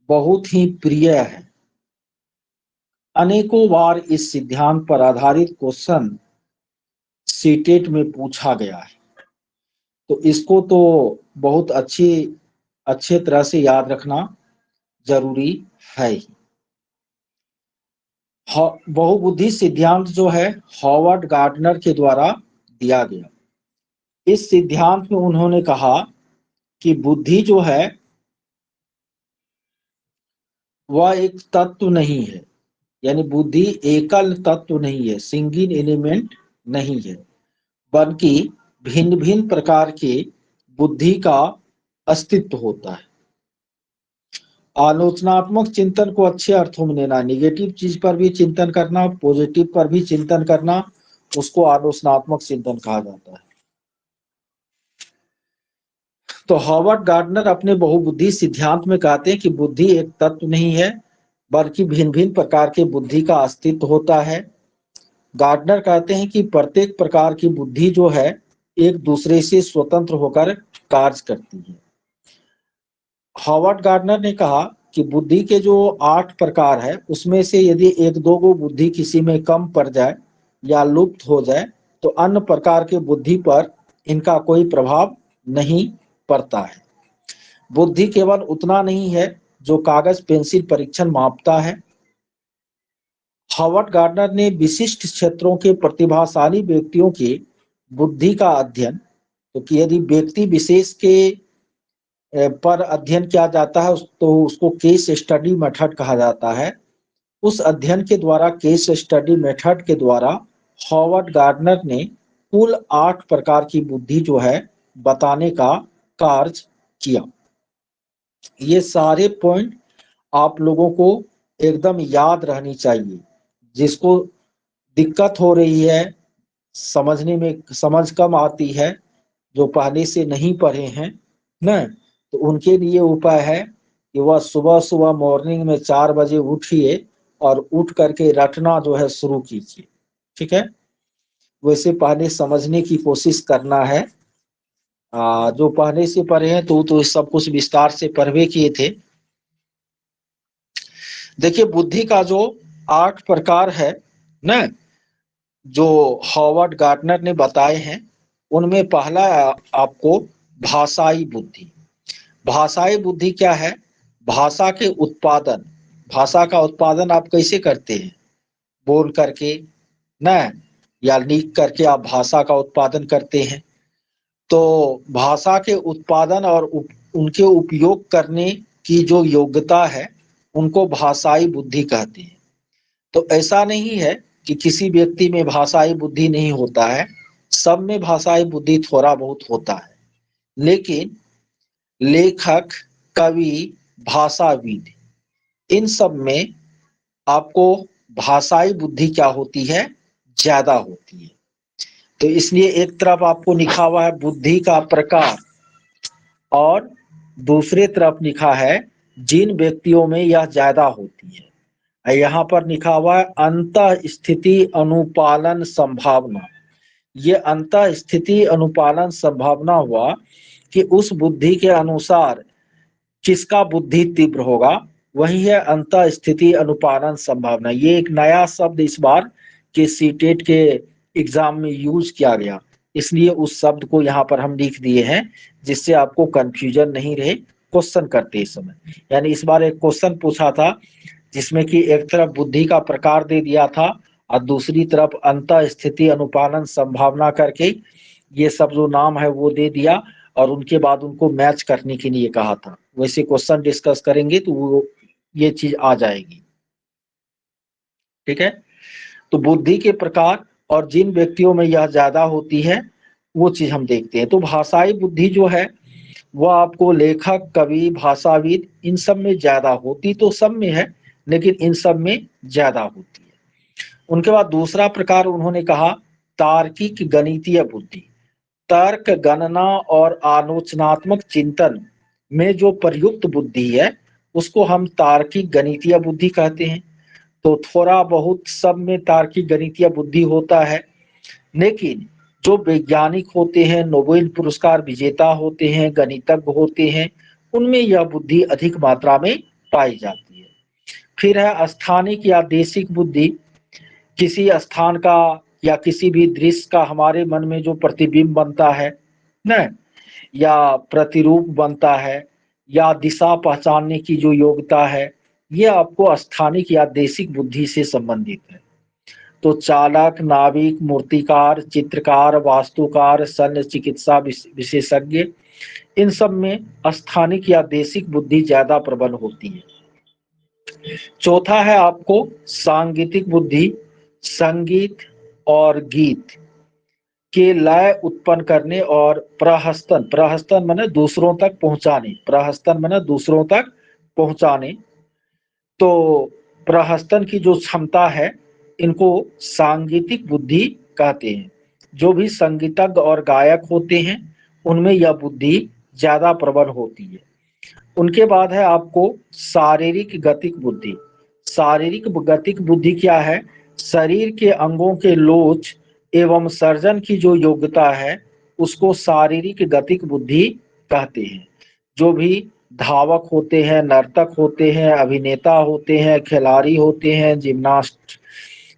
बहुत ही प्रिय है। अनेकों बार इस सिद्धांत पर आधारित क्वेश्चन सीटेट में पूछा गया है, तो इसको तो बहुत अच्छे तरह से याद रखना जरूरी है ही। बहुबुद्धि सिद्धांत जो है हॉवर्ड गार्डनर के द्वारा दिया गया। इस सिद्धांत में उन्होंने कहा कि बुद्धि जो है वह एक तत्व नहीं है, यानी बुद्धि एकल तत्व नहीं है, सिंगल एलिमेंट नहीं है, बल्कि भिन्न भिन्न प्रकार के बुद्धि का अस्तित्व होता है। आलोचनात्मक चिंतन को अच्छे अर्थों में लेना, निगेटिव चीज पर भी चिंतन करना, पॉजिटिव पर भी चिंतन करना, उसको आलोचनात्मक चिंतन कहा जाता है। तो हॉवर्ड गार्डनर अपने बहुबुद्धि सिद्धांत में कहते हैं कि बुद्धि एक तत्व नहीं है, बल्कि भिन्न भिन्न प्रकार के बुद्धि का अस्तित्व होता है। गार्डनर कहते हैं कि प्रत्येक प्रकार की बुद्धि जो है एक दूसरे से स्वतंत्र होकर कार्य करती है। हॉवर्ड गार्डनर ने कहा कि बुद्धि के जो 8 प्रकार है उसमें से यदि एक दो गो बुद्धि किसी में कम पड़ जाए या लुप्त हो जाए तो अन्य प्रकार के बुद्धि पर इनका कोई प्रभाव नहीं पड़ता है। बुद्धि केवल उतना नहीं है जो कागज पेंसिल परीक्षण मापता है। हॉवर्ड गार्डनर ने विशिष्ट क्षेत्रों के प्रतिभाशाली व्यक्तियों की बुद्धि का अध्ययन, तो कि यदि व्यक्ति विशेष के पर अध्ययन किया जाता है तो उसको केस स्टडी मेथड कहा जाता है। उस अध्ययन के द्वारा, केस स्टडी मेथड के द्वारा हॉवर्ड गार्डनर ने कुल 8 प्रकार की बुद्धि जो है बताने का कार्य किया। ये सारे पॉइंट आप लोगों को एकदम याद रहनी चाहिए। जिसको दिक्कत हो रही है, समझने में समझ कम आती है, जो पहले से नहीं पढ़े हैं ना, तो उनके लिए उपाय है कि वह सुबह सुबह मॉर्निंग में 4 बजे उठिए और उठ करके रटना जो है शुरू कीजिए। ठीक है, वैसे पहले समझने की कोशिश करना है। जो पहले से पढ़े हैं तो सब कुछ विस्तार से पढ़वे किए थे। देखिए, बुद्धि का जो 8 प्रकार है ना, जो हॉवर्ड गार्डनर ने बताए हैं, उनमें पहला आपको भाषाई बुद्धि। भाषाई बुद्धि क्या है? भाषा के उत्पादन। भाषा का उत्पादन आप कैसे करते हैं? बोल करके ना, या लिख करके आप भाषा का उत्पादन करते हैं। तो भाषा के उत्पादन और उनके उपयोग करने की जो योग्यता है, उनको भाषाई बुद्धि कहते हैं। तो ऐसा नहीं है कि किसी व्यक्ति में भाषाई बुद्धि नहीं होता है, सब में भाषाई बुद्धि थोड़ा बहुत होता है। लेकिन लेखक, कवि, भाषाविद, इन सब में आपको भाषाई बुद्धि क्या होती है? ज्यादा होती है। तो इसलिए एक तरफ आपको लिखा हुआ है बुद्धि का प्रकार, और दूसरे तरफ लिखा है जिन व्यक्तियों में यह ज्यादा होती है। यहाँ पर लिखा हुआ है अंतः स्थिति अनुपालन संभावना। ये अंतः स्थिति अनुपालन संभावना हुआ कि उस बुद्धि के अनुसार किसका बुद्धि तीव्र होगा, वही है अंतः स्थिति अनुपालन संभावना। ये एक नया शब्द इस बार के सीटेट के एग्जाम में यूज किया गया, इसलिए उस शब्द को यहाँ पर हम लिख दिए हैं, जिससे आपको कंफ्यूजन नहीं रहे क्वेश्चन करते समय। यानी इस बार एक क्वेश्चन पूछा था जिसमें कि एक तरफ बुद्धि का प्रकार दे दिया था और दूसरी तरफ अंतः स्थिति अनुपालन संभावना करके ये सब जो नाम है वो दे दिया, और उनके बाद उनको मैच करने के लिए कहा था। वैसे क्वेश्चन डिस्कस करेंगे तो वो ये चीज आ जाएगी। ठीक है, तो बुद्धि के प्रकार और जिन व्यक्तियों में यह ज्यादा होती है वो चीज हम देखते हैं। तो भाषाई बुद्धि जो है वह आपको लेखक, कवि, भाषाविद, इन सब में ज्यादा होती तो सब में है, लेकिन इन सब में ज्यादा होती है। उनके बाद दूसरा प्रकार उन्होंने कहा तार्किक गणितीय बुद्धि। तर्क, गणना और आलोचनात्मक चिंतन में जो प्रयुक्त बुद्धि है उसको हम तार्किक गणितीय बुद्धि कहते हैं। तो थोड़ा बहुत सब में तार्किक गणितीय बुद्धि होता है, लेकिन जो वैज्ञानिक होते हैं, नोबेल पुरस्कार विजेता होते हैं, गणितज्ञ होते हैं, उनमें यह बुद्धि अधिक मात्रा में पाई जाती है। फिर है स्थानिक या देशिक बुद्धि। किसी स्थान का या किसी भी दृश्य का हमारे मन में जो प्रतिबिंब बनता है न, या प्रतिरूप बनता है, या दिशा पहचानने की जो योग्यता है, ये आपको स्थानिक या देशिक बुद्धि से संबंधित है। तो चालक, नाविक, मूर्तिकार, चित्रकार, वास्तुकार, शल्य चिकित्सा विशेषज्ञ, इन सब में स्थानिक या देशिक बुद्धि ज्यादा प्रबल होती है। चौथा है आपको सांगीतिक बुद्धि। संगीत और गीत के लय उत्पन्न करने और प्रहस्तन, प्रहस्तन माने दूसरों तक पहुंचाने, प्रहस्तन माने दूसरों तक पहुंचाने, तो प्रहस्तन की जो क्षमता है इनको सांगीतिक बुद्धि कहते हैं। जो भी संगीतज्ञ और गायक होते हैं उनमें यह बुद्धि ज्यादा प्रबल होती है। उनके बाद है आपको शारीरिक गतिक बुद्धि। शारीरिक गतिक बुद्धि क्या है? शरीर के अंगों के लोच एवं सर्जन की जो योग्यता है उसको शारीरिक गतिक बुद्धि कहते हैं। जो भी धावक होते हैं, नर्तक होते हैं, अभिनेता होते हैं, खिलाड़ी होते हैं,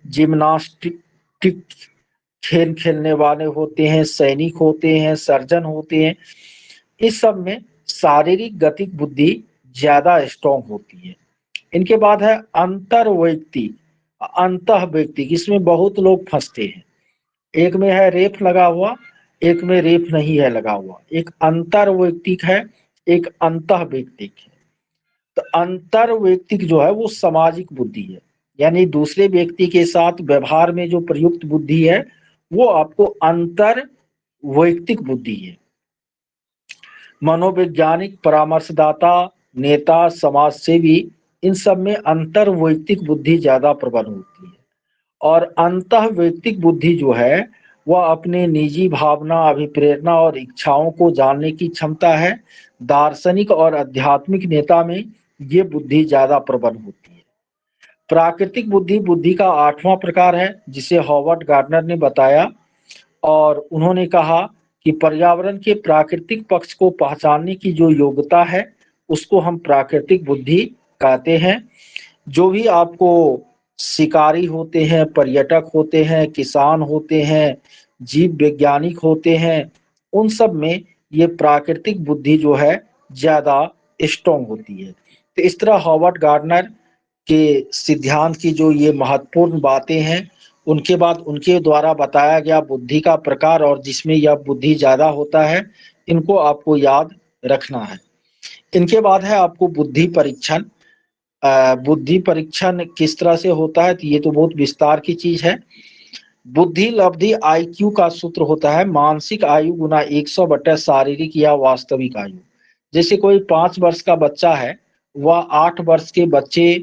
जिम्नास्टिक खेल खेलने वाले होते हैं, सैनिक होते हैं, सर्जन होते हैं, इस सब में शारीरिक गतिक बुद्धि ज्यादा स्ट्रॉन्ग होती है। इनके बाद है अंतर वैयक्ति। अंतः व्यक्तिक, इसमें बहुत लोग फंसते हैं। एक में है रेफ लगा हुआ, एक में रेफ नहीं है लगा हुआ। एक अंतर वैयक्तिक है, एक अंतः वैयक्तिक है। तो अंतर वैयक्तिक जो है वो सामाजिक बुद्धि है, यानी दूसरे व्यक्ति के साथ व्यवहार में जो प्रयुक्त बुद्धि है वो आपको अंतर वैयक्तिक बुद्धि है। मनोवैज्ञानिक, परामर्शदाता, नेता, समाज सेवी, इन सब में अंतर वैयक्तिक बुद्धि ज्यादा प्रबल होती है। और अंतः वैयक्तिक बुद्धि जो है वह अपने निजी भावना, अभिप्रेरणा और इच्छाओं को जानने की क्षमता है। दार्शनिक और आध्यात्मिक नेता में ये बुद्धि ज्यादा प्रबल होती है। प्राकृतिक बुद्धि बुद्धि का 8वां प्रकार है, जिसे हॉवर्ड गार्डनर ने बताया, और उन्होंने कहा कि पर्यावरण के प्राकृतिक पक्ष को पहचानने की जो योग्यता है उसको हम प्राकृतिक बुद्धि कहते हैं। जो भी आपको शिकारी होते हैं, पर्यटक होते हैं, किसान होते हैं, जीव वैज्ञानिक होते हैं, उन सब में ये प्राकृतिक बुद्धि जो है ज्यादा स्ट्रॉन्ग होती है। तो इस तरह हॉवर्ड गार्डनर के सिद्धांत की जो ये महत्वपूर्ण बातें हैं, उनके बाद उनके द्वारा बताया गया बुद्धि का प्रकार और जिसमें यह बुद्धि ज्यादा होता है, इनको आपको याद रखना है। इनके बाद है आपको बुद्धि परीक्षण। बुद्धि परीक्षण किस तरह से होता है, तो ये तो बहुत विस्तार की चीज है। बुद्धि लब्धि आईक्यू का सूत्र होता है मानसिक आयु गुना 100 बटे शारीरिक या वास्तविक आयु। जैसे कोई 5 वर्ष का बच्चा है, वह 8 वर्ष के बच्चे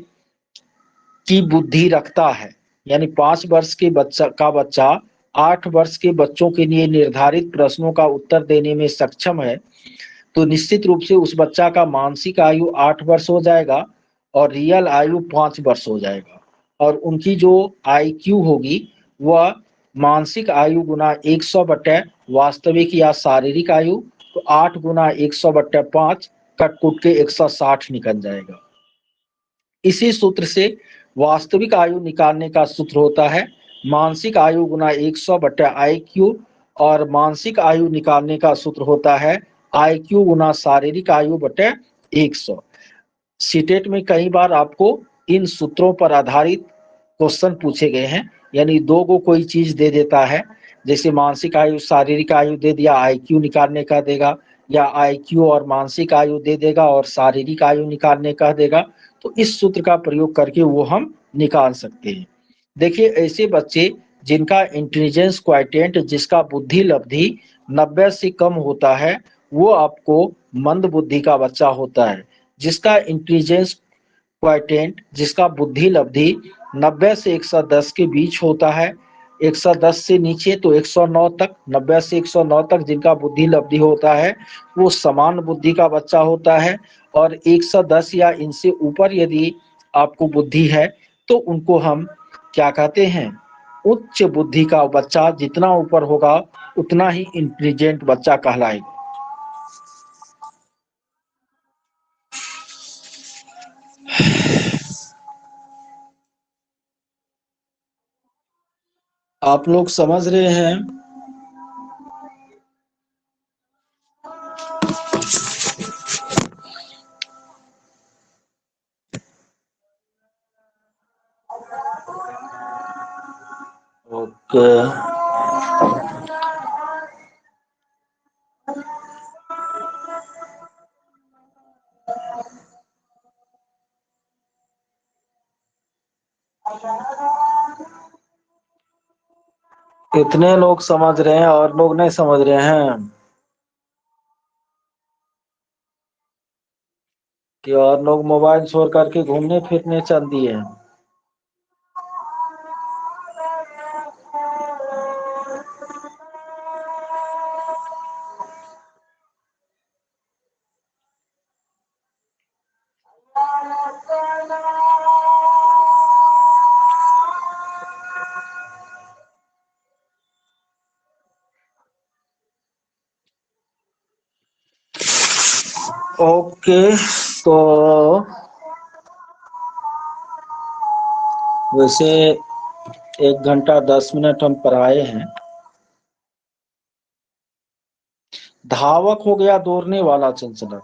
की बुद्धि रखता है, यानी 5 वर्ष के बच्चा 8 वर्ष के बच्चों के लिए निर्धारित प्रश्नों का उत्तर देने में सक्षम है, तो निश्चित रूप से उस बच्चा का मानसिक आयु 8 वर्ष हो जाएगा और रियल आयु 5 वर्ष हो जाएगा। और उनकी जो आईक्यू होगी वह मानसिक आयु गुना 100 बटे वास्तविक या शारीरिक आयु, तो 8 गुना 100 बटे 5 कट कुट के 160 निकल जाएगा। इसी सूत्र से वास्तविक आयु निकालने का सूत्र होता है मानसिक आयु गुना 100 बटे आई क्यू, और मानसिक आयु निकालने का सूत्र होता है आई क्यू गुना शारीरिक आयु बटे 100। सीटेट में कई बार आपको इन सूत्रों पर आधारित क्वेश्चन पूछे गए हैं, यानी दो को कोई चीज दे देता है, जैसे मानसिक आयु शारीरिक आयु दे दिया, आईक्यू निकालने का देगा, या आईक्यू और मानसिक आयु दे देगा और शारीरिक आयु निकालने का देगा, तो इस सूत्र का प्रयोग करके वो हम निकाल सकते हैं। देखिए, ऐसे बच्चे जिनका इंटेलिजेंस क्वाइटेंट, जिसका बुद्धि लब्धि 90 से कम होता है, वो आपको मंद बुद्धि का बच्चा होता है। जिसका इंटेलिजेंस क्वाइटेंट, जिसका बुद्धि लब्धि 90 से 110 के बीच होता है, 110 से नीचे तो 109 तक, 90 से 109 तक जिनका बुद्धि लब्धि होता है वो समान बुद्धि का बच्चा होता है। और 110 या इनसे ऊपर यदि आपको बुद्धि है तो उनको हम क्या कहते हैं, उच्च बुद्धि का बच्चा। जितना ऊपर होगा उतना ही इंटेलिजेंट बच्चा कहलाएगा। आप लोग समझ रहे हैं? ओके। इतने लोग समझ रहे हैं और लोग नहीं समझ रहे हैं कि और लोग मोबाइल छोड़ करके घूमने फिरने चल दिए हैं। ओके, तो वैसे 1 घंटा 10 मिनट हम पढ़ाए हैं। धावक हो गया दौड़ने वाला चंचल,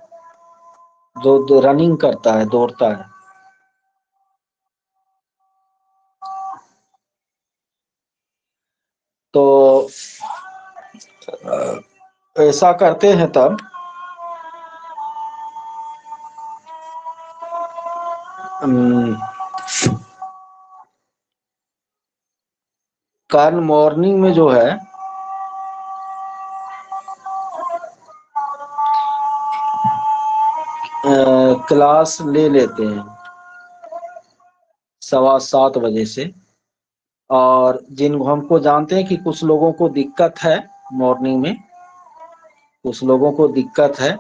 जो रनिंग करता है, दौड़ता है। ऐसा करते हैं तब कल मॉर्निंग में जो है क्लास ले लेते हैं 7:15 बजे से। और जिन हमको जानते हैं कि कुछ लोगों को दिक्कत है मॉर्निंग में, कुछ लोगों को दिक्कत है,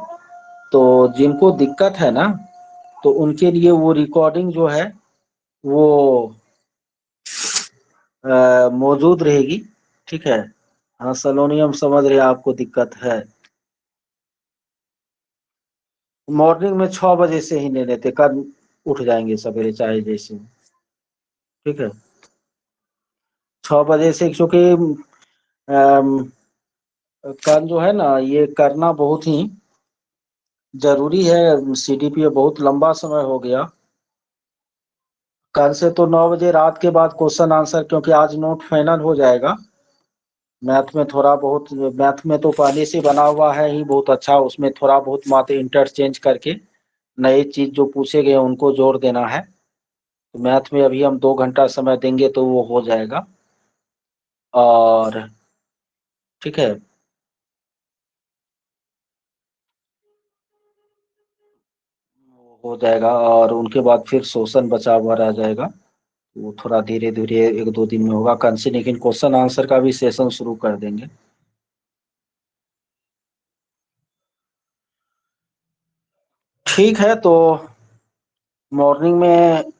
तो जिनको दिक्कत है ना, तो उनके लिए वो रिकॉर्डिंग जो है वो मौजूद रहेगी। ठीक है। हाँ सलोनी, हम समझ रहे हैं आपको दिक्कत है। मॉर्निंग में 6 बजे से ही ले लेते, कल उठ जाएंगे सवेरे चाहे जैसे। ठीक है। 6 बजे से, क्योंकि कल जो है ना ये करना बहुत ही जरूरी है। सीडीपी बहुत लंबा समय हो गया। कल से तो 9 बजे रात के बाद क्वेश्चन आंसर, क्योंकि आज नोट फाइनल हो जाएगा। मैथ में थोड़ा बहुत, मैथ में तो पहले से बना हुआ है ही बहुत अच्छा, उसमें थोड़ा बहुत बातें इंटरचेंज करके नई चीज जो पूछे गए उनको जोड़ देना है। तो मैथ में अभी हम 2 घंटा समय देंगे तो वो हो जाएगा। और ठीक है, हो जाएगा। और उनके बाद फिर शोषण बचा हुआ रह जाएगा। वो थोड़ा धीरे धीरे 1-2 दिन में होगा कल से, लेकिन क्वेश्चन आंसर का भी सेशन शुरू कर देंगे। ठीक है, तो मॉर्निंग में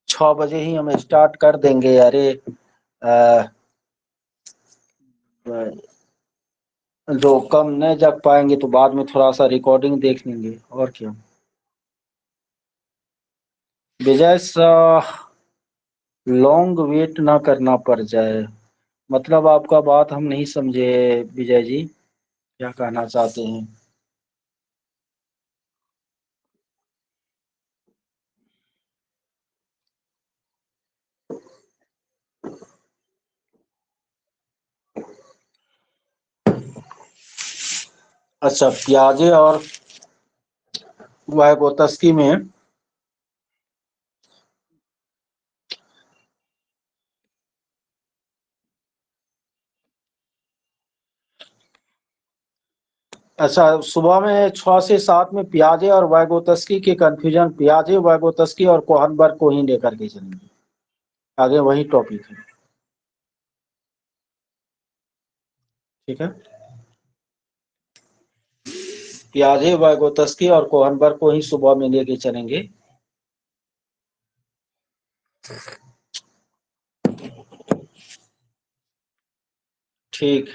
6 बजे ही हम स्टार्ट कर देंगे। अरे अ, जो कम न जग पाएंगे तो बाद में थोड़ा सा रिकॉर्डिंग देख लेंगे, और क्या। विजय सा लॉन्ग वेट ना करना पड़ जाए, मतलब आपका बात हम नहीं समझे विजय जी, क्या कहना चाहते हैं। अच्छा, प्याजे और वाइगोत्स्की में, अच्छा सुबह में 6 से 7 में प्याजे और वाइगोत्स्की के कंफ्यूजन, प्याजे वाइगोत्स्की और कोहनबर्ग को ही लेकर के चलेंगे, आगे वही टॉपिक है। ठीक है, प्याजे वाइगोत्स्की और कोहनबर्ग को ही सुबह में लेके चलेंगे। ठीक।